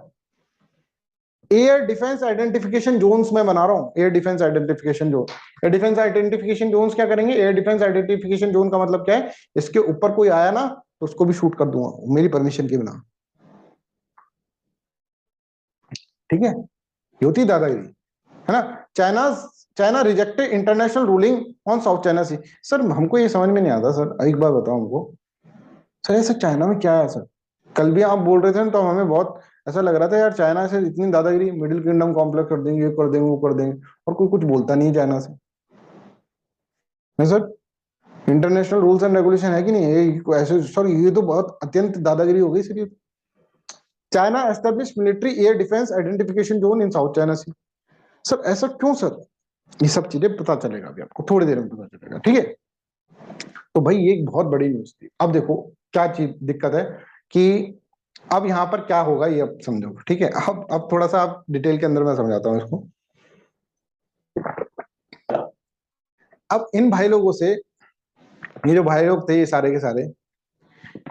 एयर डिफेंस आइडेंटिफिकेशन जोन्स में बना रहा हूं, air defence identification zone. Air defence identification zones क्या करेंगे, एयर डिफेंस आइडेंटिफिकेशन जोन का मतलब क्या है, इसके ऊपर कोई आया ना तो उसको भी शूट कर दूंगा मेरी परमिशन के बिना, ठीक है। ये होती दादागिरी, है ना। China rejected international ruling on south China sea. Sir हमको ये समझ में नहीं आता सर, एक बार बताओ हमको सर, ऐसा चाइना में क्या है सर। कल भी आप बोल रहे थे ना, तो हमें बहुत ऐसा लग रहा था यार चाइना से इतनी दादागिरी, मिडिल किंगडम कॉम्प्लेक्स कर देंगे, ये कर देंगे, वो कर देंगे, और कोई कुछ बोलता नहीं है चाइना से, है sir. International rules and regulation है कि नहीं, ये ऐसे सर, ये तो बहुत अत्यंत दादागिरी हो गई सर। ये China establish military air defence identification zone in south China sea. Sir ऐसा क्यों सर, ये सब चीजें पता चलेगा अभी आपको, थोड़ी देर में पता चलेगा, ठीक है। तो भाई ये एक बहुत बड़ी न्यूज थी। अब देखो क्या चीज दिक्कत है कि अब यहाँ पर क्या होगा ये अब समझो, ठीक है। अब थोड़ा सा आप डिटेल के अंदर मैं समझाता हूँ इसको। अब इन भाई लोगों से, ये जो भाई लोग थे ये सारे के सारे,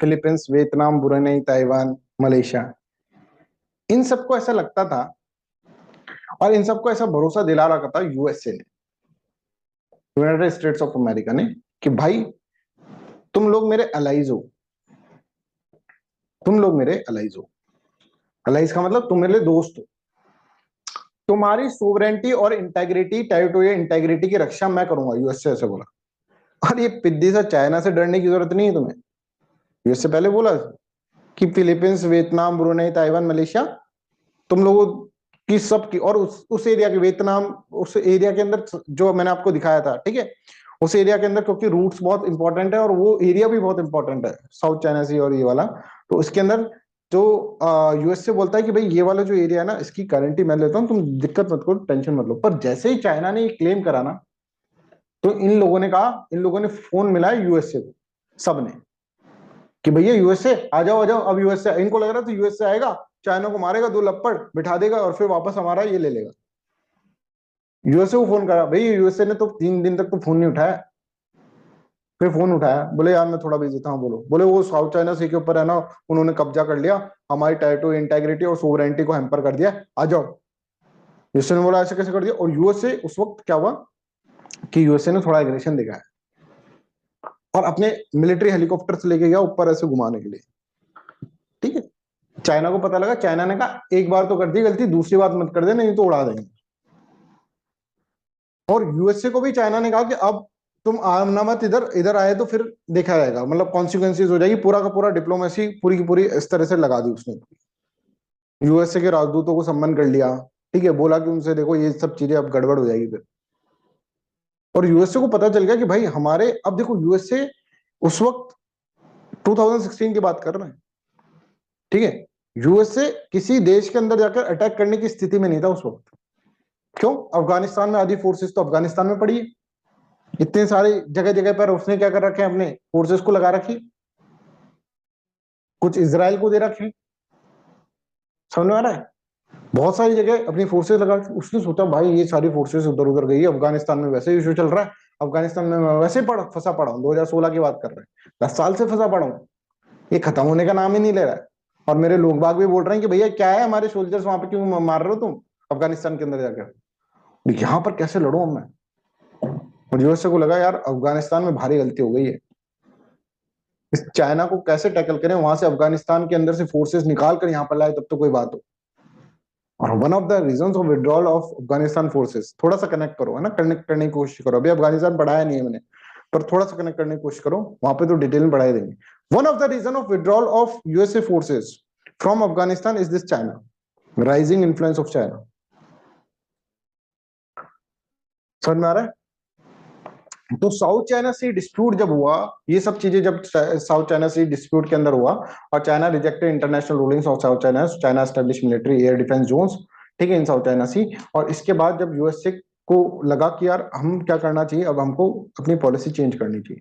Philippines, Vietnam, Brunei, Taiwan, Malaysia, इन सबको ऐसा लगता था और इन सबको ऐसा भरोसा दिला रखा था यूएसए ने, यूनाइटेड स्टेट्स ऑफ अमेरिका ने, कि भाई तुम लोग मेरे अलाइज हो, तुम लोग मेरे अलाइज हो। अलाइज का मतलब तुम मेरे लिए दोस्त हो, तुम्हारी सोवरेंटी और इंटेग्रिटी, टेरिटोरियल इंटेग्रिटी की रक्षा मैं करूंगा, यूएसए ऐसे बोला। और ये पिद्दी सा चाइना से डरने की जरूरत नहीं है तुम्हें। यूएसए पहले बोला कि Philippines, Vietnam, Brunei, Taiwan, Malaysia तुम लोगों की सबकी, और उस एरिया के वियतनाम, उस एरिया के अंदर जो मैंने आपको दिखाया था, ठीक है, उस एरिया के अंदर, क्योंकि रूट्स बहुत इंपॉर्टेंट है और वो एरिया भी बहुत इंपॉर्टेंट है, साउथ चाइना सी और ये वाला, तो उसके अंदर जो यूएस से बोलता है कि भाई ये वाला जो एरिया है ना, इसकी गारंटी मैं लेता हूँ, तुम दिक्कत मत करो, टेंशन मत लो। पर जैसे ही चाइना ने ये क्लेम करा ना, तो इन लोगों ने कहा, इन लोगों ने फोन मिलाया यूएसए को, सब ने, कि भैया यूएसए आ जाओ, आ जाओ। अब यूएसए, इनको लग रहा था यूएसए आएगा, चाइना को मारेगा, 2 लपड़ बिठा देगा और फिर वापस हमारा ये ले लेगा। यूएसए को फोन करा, भाई यूएसए ने तो 3 दिन तक तो फोन नहीं उठाया। फिर फोन उठाया, बोले यार मैं थोड़ा बिजी था। बोलो, बोले वो साउथ चाइना सी के ऊपर है ना, उन्होंने कब्जा कर लिया, हमारी टेरिटोरी इंटेग्रिटी और सोवरेनिटी को हैम्पर कर दिया, आ जाओ। यूएसए ने बोला ऐसे कैसे कर दिया? और यूएसए उस वक्त क्या हुआ कि यूएसए ने थोड़ा एग्रेशन दिखाया और अपने मिलिट्री हेलीकॉप्टर से लेके गया ऊपर ऐसे घुमाने के लिए, ठीक है। चाइना को पता लगा, चाइना ने कहा एक बार तो कर दी गलती, दूसरी बात मत कर दे, नहीं तो उड़ा देंगे। और यूएसए को भी चाइना ने कहा कि अब तुम आना मत, इधर इधर आए तो फिर देखा जाएगा, मतलब कॉन्सिक्वेंसेज हो जाएगी। पूरा का पूरा डिप्लोमेसी पूरी की पूरी इस तरह से लगा दी उसने। यूएसए के राजदूतों को सम्मान कर लिया, ठीक है, बोला कि उनसे देखो ये सब चीजें अब गड़बड़ हो जाएगी फिर। और यूएसए को पता चल गया कि भाई हमारे, अब देखो यूएसए उस वक्त 2016 की बात कर रहे हैं, ठीक है, यूएसए किसी देश के अंदर जाकर अटैक करने की स्थिति में नहीं था उस वक्त। क्यों? अफगानिस्तान में आधी फोर्सेस तो अफगानिस्तान में पड़ी है, इतने सारे जगह जगह पर उसने क्या कर रखे हैं, अपने फोर्सेस को लगा रखी, कुछ इजराइल को दे रखे, समझ में आ रहा है, बहुत सारी जगह अपनी फोर्सेस लगा। उसने सोचा भाई ये सारी फोर्सेस उधर उधर गई, अफगानिस्तान में वैसे इशू चल रहा है, अफगानिस्तान में मैं वैसे फंसा पड़ा हूँ, 2016 की बात कर रहे हैं, 10 साल से फंसा पड़ा हूँ, ये खत्म होने का नाम ही नहीं ले रहा है। और मेरे लोग बाग भी बोल रहे हैं कि भैया क्या है, हमारे सोल्जर्स वहां पे क्यों मार रहे हो तुम अफगानिस्तान के अंदर जाकर, यहाँ पर कैसे लड़ू मैं। और यूएसए को लगा यार अफगानिस्तान में भारी गलती हो गई है, इस चाइना को कैसे टैकल करें, वहां से अफगानिस्तान के अंदर से फोर्सेस निकाल कर यहाँ पर लाए तब तो कोई बात हो। और one of the reasons of withdrawal of Afghanistan forces, थोड़ा सा कनेक्ट करो, है ना, कनेक्ट करने की कोशिश करो। अभी अफगानिस्तान पढ़ाया नहीं है मैंने, पर थोड़ा सा कनेक्ट करने की कोशिश करो, वहां पे तो डिटेल में बढ़ाई देंगे। One of the reason of withdrawal of USA forces from Afghanistan is this China, rising influence of China. समझ में आ रहा है? तो साउथ चाइना सी डिस्प्यूट जब हुआ, ये सब चीजें जब साउथ चाइना सी डिस्प्यूट के अंदर हुआ, और China rejected international rulings of south China, China establish military air defence zones, ठीक है, इन साउथ चाइना सी। और इसके बाद जब यूएसए को लगा कि यार हम क्या करना चाहिए, अब हमको अपनी पॉलिसी चेंज करनी चाहिए।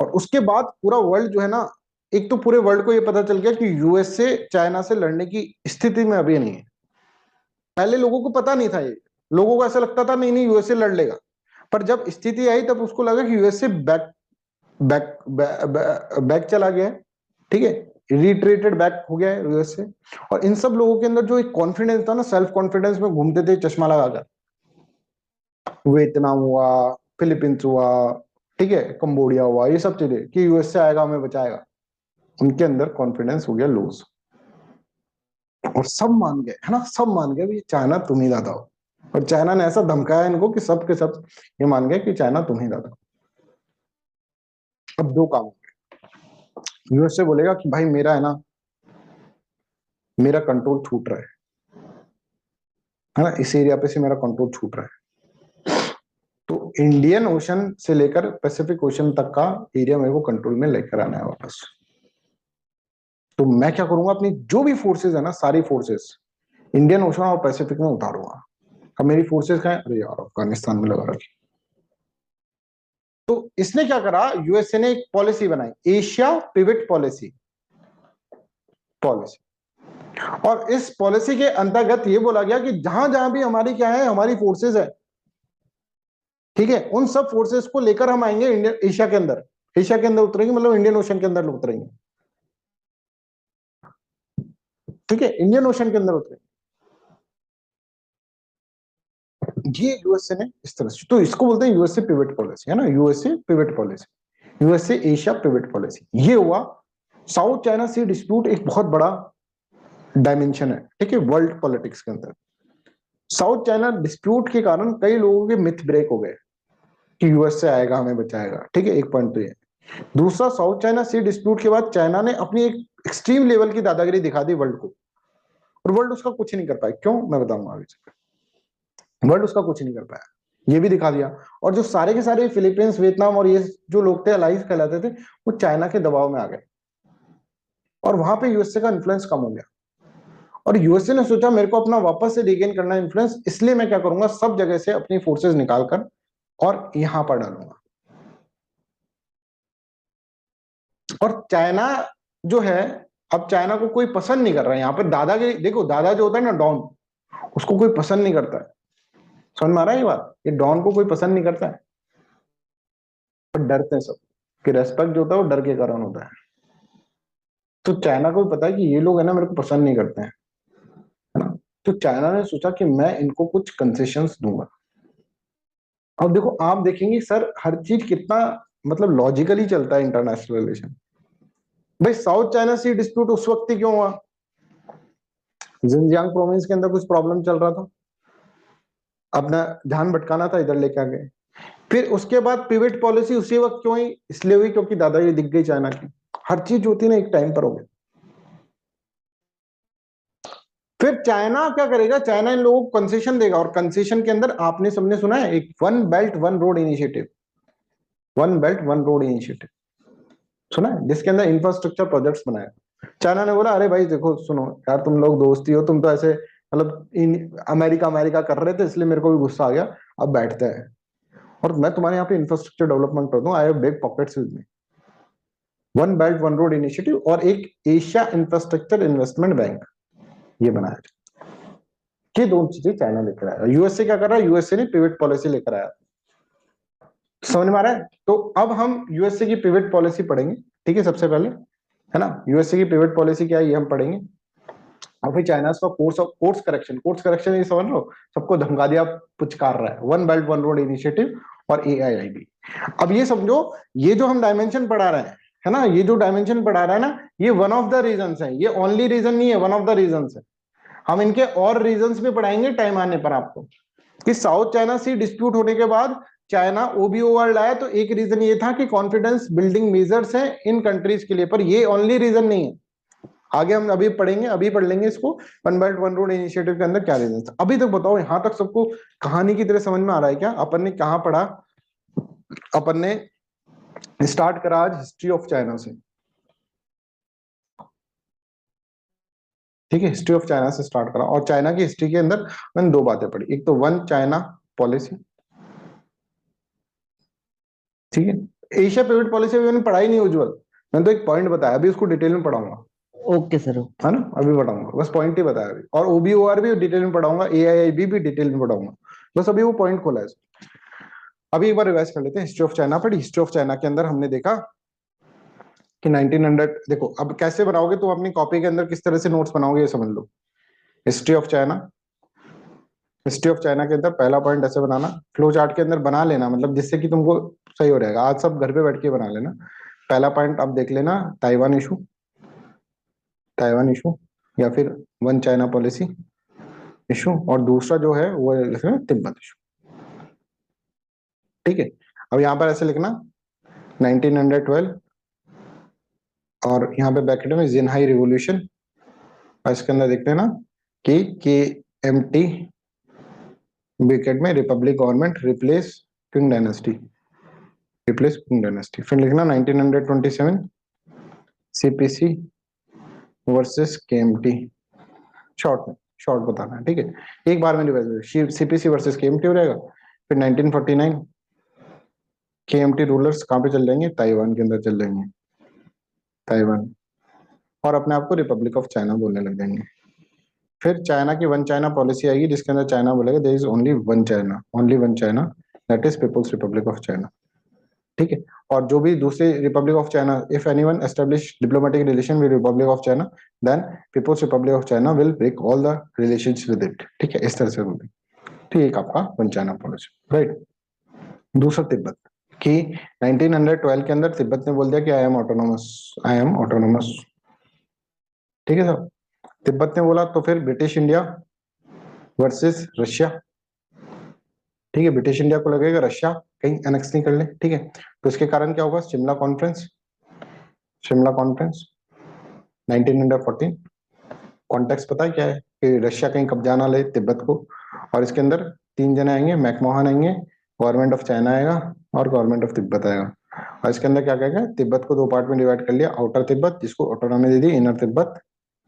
और उसके बाद पूरा वर्ल्ड जो है ना, एक तो पूरे वर्ल्ड को ये पता चल गया कि यूएसए चाइना से लड़ने की स्थिति में अभी नहीं है। पहले लोगों को पता नहीं था, ये लोगों को ऐसा लगता था नहीं नहीं यूएसए लड़ लेगा, पर जब स्थिति आई तब उसको लगा कि यूएसए बैक बैक बैक चला गया है, ठीक है, रिट्रेटेड बैक हो गया है यूएसए। और इन सब लोगों के अंदर जो एक कॉन्फिडेंस था ना, सेल्फ कॉन्फिडेंस में घूमते थे चश्मा लगाकर, वियतनाम हुआ, फिलीपींस हुआ, ठीक है, कंबोडिया हुआ, ये सब चीजें कि यूएसए आएगा हमें बचाएगा, उनके अंदर कॉन्फिडेंस हो गया लूज। और सब मान गए, है ना, सब मान गए भी चाइना तुम ही दादा हो। और चाइना ने ऐसा धमकाया इनको कि सब के सब ये मान गए कि चाइना तुम ही दादा हो। अब 2 काम होंगे, यूएसए बोलेगा कि भाई मेरा है ना, मेरा कंट्रोल छूट रहा है ना, इस एरिया पे से मेरा कंट्रोल छूट रहा है, तो इंडियन ओशन से लेकर पैसिफिक ओशन तक का एरिया मेरे को कंट्रोल में लेकर आना है वापस। तो मैं क्या करूंगा, अपनी जो भी फोर्सेस है ना, सारी फोर्सेस इंडियन ओशन और पैसिफिक में उतारूंगा। अब मेरी फोर्सेस कहाँ है? अरे यार अफगानिस्तान में लगा रखी। तो इसने क्या करा, यूएसए ने एक पॉलिसी बनाई, एशिया पिवट पॉलिसी। और इस पॉलिसी के अंतर्गत ये बोला गया कि जहां जहां भी हमारी क्या है, हमारी फोर्सेस है, ठीक है, उन सब फोर्सेस को लेकर हम आएंगे इंडियन एशिया के अंदर, एशिया के अंदर उतरेंगे, मतलब इंडियन ओशन के अंदर उतरेंगे, ठीक है, इंडियन ओशन के अंदर उतरेंगे। ये यूएसए ने इस तरह से, तो इसको बोलते हैं यूएसए पिवट पॉलिसी, है ना, USA pivot policy, USA Asia pivot policy. ये हुआ साउथ चाइना सी डिस्प्यूट, एक बहुत बड़ा डायमेंशन है, ठीक है, वर्ल्ड पॉलिटिक्स के अंदर। साउथ चाइना डिस्प्यूट के कारण कई लोगों के मिथ ब्रेक हो गए कि यूएसए आएगा हमें बचाएगा, ठीक है, एक पॉइंट तो ये। दूसरा, साउथ चाइना सी डिस्प्यूट के बाद चाइना ने अपनी एक एक्सट्रीम लेवल की दादागिरी दिखा दी वर्ल्ड को, और वर्ल्ड उसका कुछ नहीं कर पाया। क्यों, मैं बताऊंगा आगे। वर्ल्ड उसका कुछ नहीं कर पाया, ये भी दिखा दिया। और जो सारे के सारे फिलीपींस, वियतनाम और ये जो लोग थे अलाइज कहलाते थे, वो चाइना के दबाव में आ गए और वहां पे यूएसए का इन्फ्लुएंस कम हो गया। और यूएसए ने सोचा मेरे को अपना वापस से रिगेन करना है इन्फ्लुएंस, इसलिए मैं क्या करूंगा, सब जगह से अपनी फोर्सेस निकालकर और यहां पर डालूंगा। और चाइना जो है, अब चाइना को कोई पसंद नहीं कर रहा है यहाँ पे। दादा के देखो, दादा जो होता है ना डॉन, उसको कोई पसंद नहीं करता है। समझ में आ रहा है ये बात, ये डॉन को कोई पसंद नहीं करता है, और डरते हैं सब कि रेस्पेक्ट जो होता है वो डर के कारण होता है। तो चाइना को भी पता है कि ये लोग है ना मेरे को पसंद नहीं करते हैं, है ना। तो चाइना ने सोचा कि मैं इनको कुछ कंसेशंस दूंगा। अब देखो, आप देखेंगे सर हर चीज कितना मतलब लॉजिकली चलता है इंटरनेशनल रिलेशन। भाई साउथ चाइना सी डिस्प्यूट उस वक्त ही क्यों हुआ, जिनजियांग प्रोविंस के अंदर कुछ प्रॉब्लम चल रहा था, अपना ध्यान भटकाना था, इधर लेके आ गए। फिर उसके बाद पिवट पॉलिसी उसी वक्त क्यों हुई, इसलिए हुई क्योंकि दादागिरी दिख गई चाइना की। हर चीज होती ना एक टाइम पर हो गई। फिर चाइना क्या करेगा, चाइना इन लोगों को कंसेशन देगा, और कंसेशन के अंदर आपने सबने सुना है एक one belt one road initiative, one belt one road initiative सुना है, जिसके अंदर इंफ्रास्ट्रक्चर प्रोजेक्ट्स बनाए। चाइना ने बोला अरे भाई देखो सुनो यार, तुम लोग दोस्ती हो, तुम तो ऐसे मतलब अमेरिका अमेरिका कर रहे थे, इसलिए मेरे को भी गुस्सा आ गया, अब बैठते हैं और मैं तुम्हारे यहाँ पे इंफ्रास्ट्रक्चर डेवलपमेंट कर दूं, I have big pockets with me. One belt one road initiative और एक एशिया इंफ्रास्ट्रक्चर इन्वेस्टमेंट बैंक, ये बनाया। ये दोनों चीजें चाइना लेकर आया। यूएसए क्या कर रहा है, यूएसए ने पिवट पॉलिसी लेकर आया। समझ में आ रहा है। तो अब हम यूएसए की पिवट पॉलिसी पढ़ेंगे, ठीक है, सबसे पहले, है ना। यूएसए की पिवट पॉलिसी क्या है ये हम पढ़ेंगे। और फिर चाइना का कोर्स करेक्शन, कोर्स करेक्शन ये समझ लो, सबको धमका दिया, पुचकार रहा है, one belt one road initiative और AIIB। अब ये समझो, ये जो हम डायमेंशन पढ़ा रहे हैं, है ना, ये जो डायमेंशन पढ़ा रहा है ना, ये वन ऑफ द रीजन है, ये ओनली रीजन नहीं है, वन ऑफ द रीजन है। हम इनके और रीजंस भी पढ़ाएंगे टाइम आने पर आपको, कि साउथ चाइना सी डिस्प्यूट होने के बाद चाइना OBOR लाया, तो एक रीजन ये था कि कॉन्फिडेंस बिल्डिंग मेजर्स हैं इन कंट्रीज के लिए, पर ये ओनली रीजन नहीं है। आगे हम अभी पढ़ेंगे, अभी पढ़ लेंगे इसको, one belt one road initiative के अंदर क्या रीजन। अभी तक बताओ यहां तक सबको कहानी की तरह समझ में आ रहा है क्या? अपन ने कहां पढ़ा, अपन ने स्टार्ट करा आज हिस्ट्री ऑफ चाइना से, ठीक है, हिस्ट्री ऑफ चाइना से स्टार्ट करा। और चाइना की हिस्ट्री के अंदर मैंने दो बातें पढ़ी, एक तो वन चाइना पॉलिसी, ठीक है। एशिया पिवट पॉलिसी मैंने पढ़ाई नहीं उज्जवल, मैंने तो एक पॉइंट बताया, अभी उसको डिटेल में पढ़ाऊंगा। ओके सर, है ना, अभी बताऊंगा, बस पॉइंट ही बताया अभी। और OBOR भी डिटेल में पढ़ाऊंगा, AIIB भी डिटेल में पढ़ाऊंगा, बस अभी वो पॉइंट खोला है। अभी एक बार रिवाइज कर लेते हैं। हिस्ट्री ऑफ चाइना पर, हिस्ट्री ऑफ चाइना के अंदर हमने देखा कि 1900, देखो अब कैसे बनाओगे तुम अपनी कॉपी के अंदर, किस तरह से नोट्स बनाओगे ये समझ लो। History of China, history of China के अंदर पहला पॉइंट ऐसे बनाना, फ्लो चार्ट के अंदर बना लेना, मतलब जिससे कि तुमको सही हो रहेगा। आज सब घर पे बैठ के बना लेना। पहला पॉइंट अब देख लेना, ताइवान इशू, ताइवान इशू या फिर वन चाइना पॉलिसी इशू, और दूसरा जो है वो तिब्बत इशू, ठीक है। अब यहाँ पर ऐसे लिखना 1912, और यहाँ पे ब्रैकेट में जिनहाई रिवॉल्यूशन, और इसके अंदर देख लेना कि KMT ब्रैकेट में Republic government replace king dynasty, replace king dynasty. फिर लिखना 1927 CPC वर्सेस KMT, शॉर्ट में, शॉर्ट बताना है, ठीक है, एक बार में रिवाइज। CPC वर्सेस KMT हो जाएगा। फिर 1949 KMT रूलर्स कहाँ पे चल जाएंगे, ताइवान के अंदर चल जाएंगे, ताइवान, और अपने आप को रिपब्लिक ऑफ चाइना बोलने लग जाएंगे। फिर चाइना की वन चाइना पॉलिसी आएगी, जिसके अंदर चाइना बोलेगा there is only one China, only one China, that is people's republic of China, ठीक है। और जो भी दूसरे republic of China, if anyone establish diplomatic relation with republic of China, then people's republic of China will break all the relations with it, ठीक है, इस तरह से बोलते, ठीक है, आपका वन चाइना पॉलिसी, राइट। दूसरा तिब्बत, कि 1912 के अंदर तिब्बत ने बोल दिया कि I am autonomous, I am autonomous, ठीक है सर। तिब्बत ने बोला, तो फिर ब्रिटिश इंडिया वर्सेस रशिया, ठीक है, ब्रिटिश इंडिया को लगेगा रशिया कहीं एनेक्स नहीं कर ले, ठीक है। तो इसके कारण क्या होगा, Shimla conference, Shimla conference 1914, context पता है क्या है कि रशिया कहीं कब्जा ना ले तिब्बत को, और इसके अंदर 3 जने आएंगे, मैकमोहन आएंगे, गवर्नमेंट ऑफ चाइना आएगा और गवर्नमेंट ऑफ तिब्बत आएगा। और इसके अंदर क्या कहेगा, तिब्बत को 2 पार्ट में डिवाइड कर लिया, आउटर तिब्बत जिसको ऑटोनॉमी दे दी, इनर तिब्बत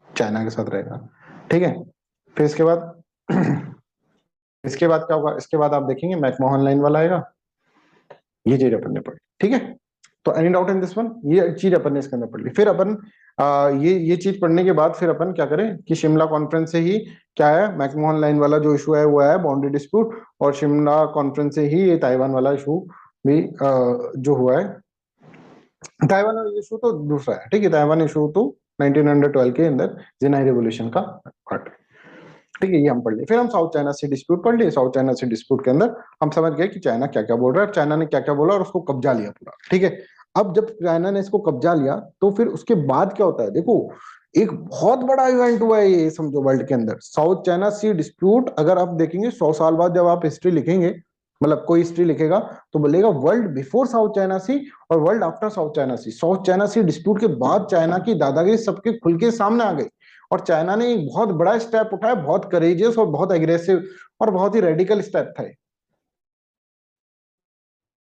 चाइना के साथ रहेगा। ठीक है, फिर इसके बाद क्या होगा, इसके बाद आप देखेंगे मैकमोहन लाइन वाला आएगा, ये चीज अपन ने पढ़ी। ठीक है, तो any doubt in this one, ये चीज अपन ने इसके अंदर पढ़ ली। फिर अपन ये चीज पढ़ने के बाद फिर अपन क्या करें कि शिमला कॉन्फ्रेंस से ही क्या है, मैकमोहन लाइन वाला जो इशू है वो है बाउंड्री डिस्प्यूट, और शिमला कॉन्फ्रेंस से ही ये ताइवान वाला इशू भी जो हुआ है, ताइवान वाला इशू तो दूसरा है। ठीक है, ताइवान इशू तो 1912 के अंदर जिनाई रेवोल्यूशन का पार्ट। ठीक है, ये हम पढ़ लिए। फिर हम साउथ चाइना सी डिस्प्यूट पढ़ लिए। साउथ चाइना सी डिस्प्यूट के अंदर हम समझ गए कि चाइना क्या क्या बोल रहा है, चाइना ने क्या क्या बोला और उसको कब्जा लिया पूरा। ठीक है, अब जब चाइना ने इसको कब्जा लिया तो फिर उसके बाद क्या होता है, देखो एक बहुत बड़ा इवेंट हुआ है ये, समझो वर्ल्ड के अंदर साउथ चाइना सी डिस्प्यूट। अगर आप देखेंगे 100 साल बाद जब आप हिस्ट्री लिखेंगे, मतलब कोई हिस्ट्री लिखेगा तो बोलेगा वर्ल्ड बिफोर साउथ चाइना सी और वर्ल्ड आफ्टर साउथ चाइना सी। साउथ चाइना सी डिस्प्यूट के बाद चाइना की दादागिरी सबके खुल के सामने आ गई और चाइना ने एक बहुत बड़ा स्टेप उठाया, बहुत करेजियस और बहुत एग्रेसिव और बहुत ही रेडिकल स्टेप था।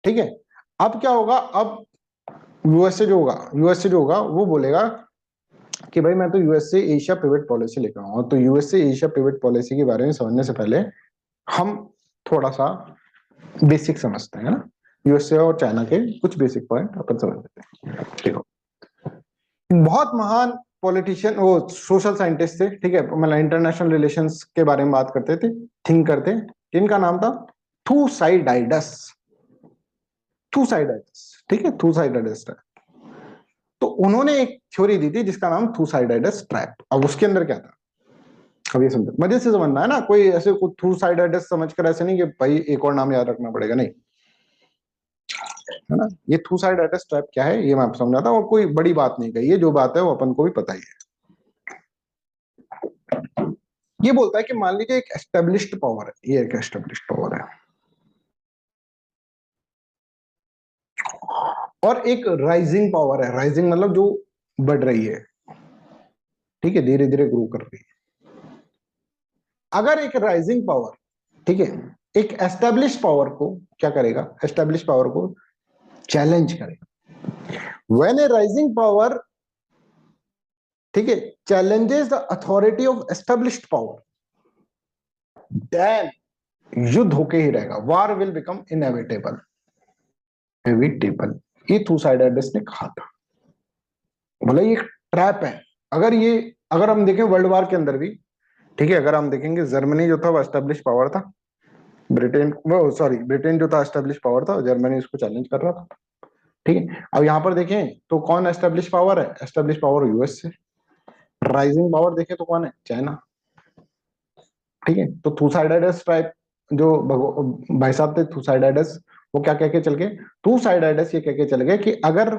ठीक है, अब क्या होगा, अब यूएसए जो होगा वो बोलेगा कि भाई मैं तो यूएसए एशिया पिवट पॉलिसी लेकर आऊंगा। तो यूएसए एशिया पिवट पॉलिसी के बारे में समझने से पहले हम थोड़ा सा बेसिक समझते हैं ना, यूएसए और चाइना के कुछ बेसिक पॉइंट अपन समझ लेते हैं। देखो, बहुत महान पॉलिटिशियन, वो सोशल साइंटिस्ट थे। ठीक है, मतलब इंटरनेशनल रिलेशंस के बारे में बात करते थे, थिंक करते। इनका नाम था थूसाइडाइडस। ठीक है, थूसाइडाइडस। तो उन्होंने एक थ्योरी दी थी जिसका नाम थूसाइडाइडस ट्रैप। अब उसके अंदर क्या था, अब ये समझो, मजे से समझना है ना, कोई ऐसे थूसाइडाइडस समझकर ऐसे नहीं कि भाई एक और नाम याद रखना पड़ेगा, नहीं है ना। ये थूसाइडाइडस ट्रैप क्या है ये मैं आपको समझाता हूं, और कोई बड़ी बात नहीं कही है, जो बात है वो अपन को भी पता ही है। ये बोलता है कि मान लीजिए एक एस्टेब्लिश्ड पावर है, ये एक एस्टेब्लिश्ड पावर है और एक राइजिंग पावर है। राइजिंग मतलब जो बढ़ रही है, ठीक है, धीरे धीरे ग्रो कर रही है। अगर एक राइजिंग पावर, ठीक है, एक एस्टेब्लिश पावर को क्या करेगा, एस्टेब्लिश पावर को चैलेंज करेगा। व्हेन ए राइजिंग पावर, ठीक है, challenges the authority of established power, then युद्ध होके ही रहेगा, वार विल बिकम इनएविटेबल। ये थूसाइडाइडस ने कहा था। बोला ये ट्रैप है। अगर हम देखें वर्ल्ड वार के अंदर भी, ठीक है, अगर हम देखेंगे जर्मनी जो था वो एस्टेब्लिश पावर था, ब्रिटेन जो था एस्टेब्लिश पावर था, जर्मनी उसको चैलेंज कर रहा था। ठीक है, अब यहां पर देखें तो कौन एस्टेब्लिश पावर है, एस्टेब्लिश पावर यूएस से। राइजिंग पावर देखें तो कौन है, चाइना। ठीक है, तो थूसाइडाइडस ट्राइब जो भाई साहब थे थूसाइडाइडस, वो क्या कह के चल गए, थूसाइडाइडस ये कह के चल गए कि अगर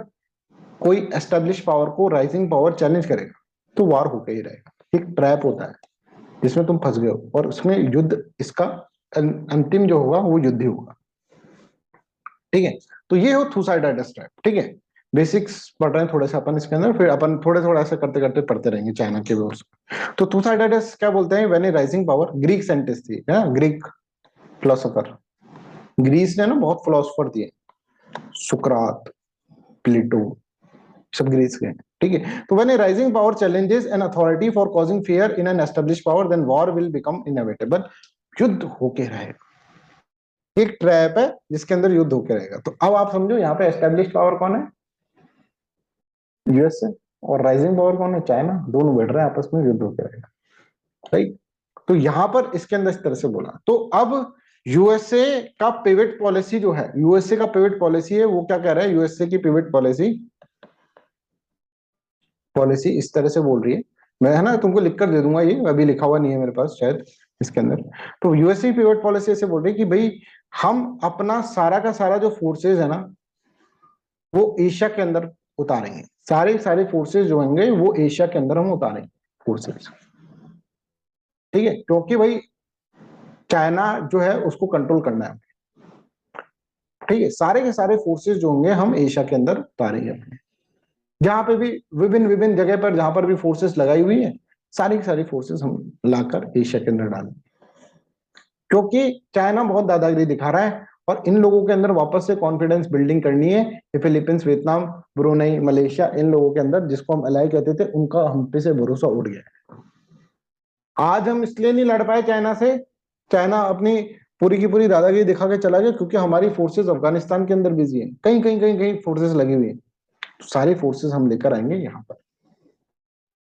कोई एस्टेब्लिश पावर को राइजिंग पावर चैलेंज करेगा तो वार होकर ही रहेगा। एक ट्रैप होता है जिसमें तुम फंस गए हो और उसमें युद्ध, इसका अंतिम जो होगा वो युद्ध ही होगा। ठीक है, तो ये हो थूसाइडाइडस ट्रैप। ठीक है, बेसिक्स पढ़ रहे हैं थोड़े से अपन इसके अंदर, फिर अपन थोड़े ऐसे करते करते पढ़ते रहेंगे चाइना के वर्ड्स। तो थूसाइडाइडस क्या बोलते हैं, when a rising power, Greek scientist थी, है ना, ग्रीक फिलोसोफर। ग्रीस ने ना बहुत फिलोसोफर दिए, सुकरात, प्लेटो, सब ग्रीस के। ठीक है, तो when a rising power challenges an authority for causing fear in an established power, then war will become inevitable. युद्ध होके रहेगा। एक ट्रैप है जिसके अंदर युद्ध होके रहेगा। तो अब आप समझो यहाँ पे एस्टेब्लिश्ड पावर कौन है, यूएसए, और राइजिंग पावर कौन है, चाइना। दोनों बढ़ रहे हैं आपस में, युद्ध होके रहेगा। राइट, तो यहां पर इसके अंदर इस तरह से बोला। तो अब यूएसए का पिवट पॉलिसी जो है, यूएसए का पिवट पॉलिसी है, वो क्या कह रहा है, यूएसए की पिवट पॉलिसी इस तरह से बोल रही है। मैं, है ना, तुमको लिखकर दे दूंगा, ये अभी लिखा हुआ नहीं है मेरे पास शायद इसके अंदर। तो यूएसए पिवट पॉलिसी ऐसे बोल रही है कि भाई हम अपना सारा का सारा जो फोर्सेज है ना वो एशिया के अंदर उतारेंगे। सारे फोर्सेज जो होंगे वो एशिया के अंदर हम उतारेंगे फोर्सेज। ठीक है, क्योंकि भाई चाइना जो है उसको कंट्रोल करना है। ठीक है, सारे के सारे फोर्सेज जो होंगे हम एशिया के अंदर उतारेंगे अपने। जहां पे भी विभिन्न जगह पर जहां पर भी फोर्सेस लगाई हुई है सारी की सारी फोर्सेस हम लाकर एशिया के अंदर डालें, क्योंकि चाइना बहुत दादागिरी दिखा रहा है और इन लोगों के अंदर वापस से कॉन्फिडेंस बिल्डिंग करनी है। फिलीपींस, वियतनाम, ब्रुनेई, मलेशिया, इन लोगों के अंदर जिसको हम अलाई कहते थे, उनका हम पे से भरोसा उड़ गया। आज हम इसलिए नहीं लड़ पाए चाइना से, चाइना अपनी पूरी की पूरी दादागिरी दिखा के चला गया, क्योंकि हमारी फोर्सेस अफगानिस्तान के अंदर बिजी है, कहीं कहीं कहीं कहीं फोर्सेस लगी हुई है, तो सारी फोर्सेस हम लेकर आएंगे यहाँ पर,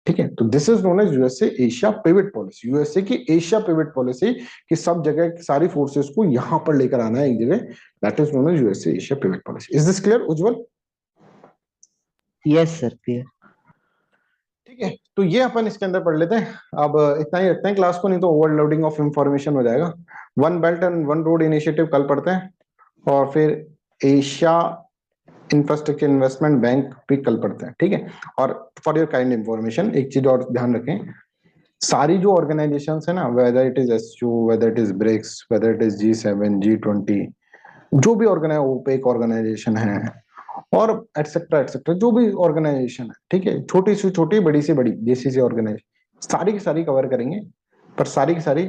ठीक है। तो this is known as USA Asia pivot policy, USA की एशिया पिवट पॉलिसी कि सब जगह सारी फोर्सेस को यहां पर लेकर आना है एक जगह, that is known as USA Asia pivot policy. Is this clear Ujjwal? Yes sir, clear. ठीक है, तो ये अपन इसके अंदर पढ़ लेते हैं। अब इतना ही रखते हैं क्लास को, नहीं तो ओवरलोडिंग ऑफ इंफॉर्मेशन हो जाएगा। One belt and one road initiative कल पढ़ते हैं, और फिर एशिया इंफ्रास्ट्रक्चर इन्वेस्टमेंट बैंक भी कल पढ़ते हैं, ठीक है। और फॉर योर काइंड इंफॉर्मेशन एक चीज और ध्यान रखें, सारी जो ऑर्गेनाइजेशंस है ना, whether it is SCO, whether it is BRICS, whether it is G7, G20, जो भी ओपेक ऑर्गेनाइजेशन है और एटसेट्रा जो भी ऑर्गेनाइजेशन है, ठीक है, छोटी से छोटी, बड़ी से बड़ी, जैसी से ऑर्गेनाइजेशन, सारी की सारी कवर करेंगे, पर सारी की सारी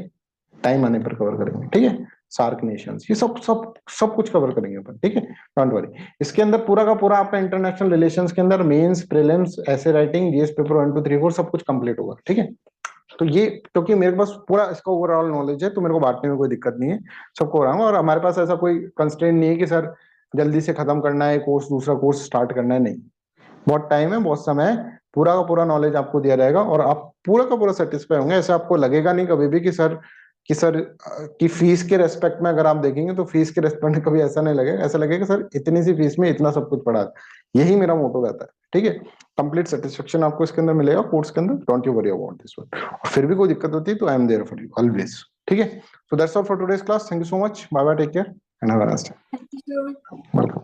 टाइम आने पर कवर करेंगे, ठीक है। सार्क नेशंस, ये सब सब सब कुछ कवर करेंगे अपन, ठीक है, डोंट वरी। इसके अंदर पूरा का पूरा आपका इंटरनेशनल रिलेशंस के अंदर मेंस, प्रीलिम्स, ऐसे राइटिंग, जीएस पेपर 1 2 3 4 सब कुछ कंप्लीट होगा, ठीक है। तो ये, क्योंकि मेरे पास पूरा इसका ओवरऑल नॉलेज है, तो मेरे को बांटने में कोई दिक्कत नहीं है, सबको कराऊंगा। और हमारे पास ऐसा कोई कंस्ट्रेंट नहीं है कि सर जल्दी से खत्म करना है कोर्स, दूसरा कोर्स स्टार्ट करना है, नहीं, बहुत टाइम है, बहुत समय है, पूरा का पूरा नॉलेज आपको दिया जाएगा और आप पूरा का पूरा सेटिस्फाई होंगे। ऐसे आपको लगेगा नहीं कभी भी कि सर की फीस के रेस्पेक्ट में, अगर आप देखेंगे तो फीस के रेस्पेक्ट में कभी ऐसा नहीं लगेगा, ऐसा लगेगा सर इतनी सी फीस में इतना सब कुछ पढ़ा, यही मेरा मोटो रहता है, ठीक है। कंप्लीट सेटिस्फेक्शन आपको इसके अंदर मिलेगा कोर्स के अंदर, don't you worry about this one. और फिर भी कोई दिक्कत होती है तो I am there for you always, ठीक है। So that's all for today's class, thank you so much, bye bye, take care and have a nice day. Thank you.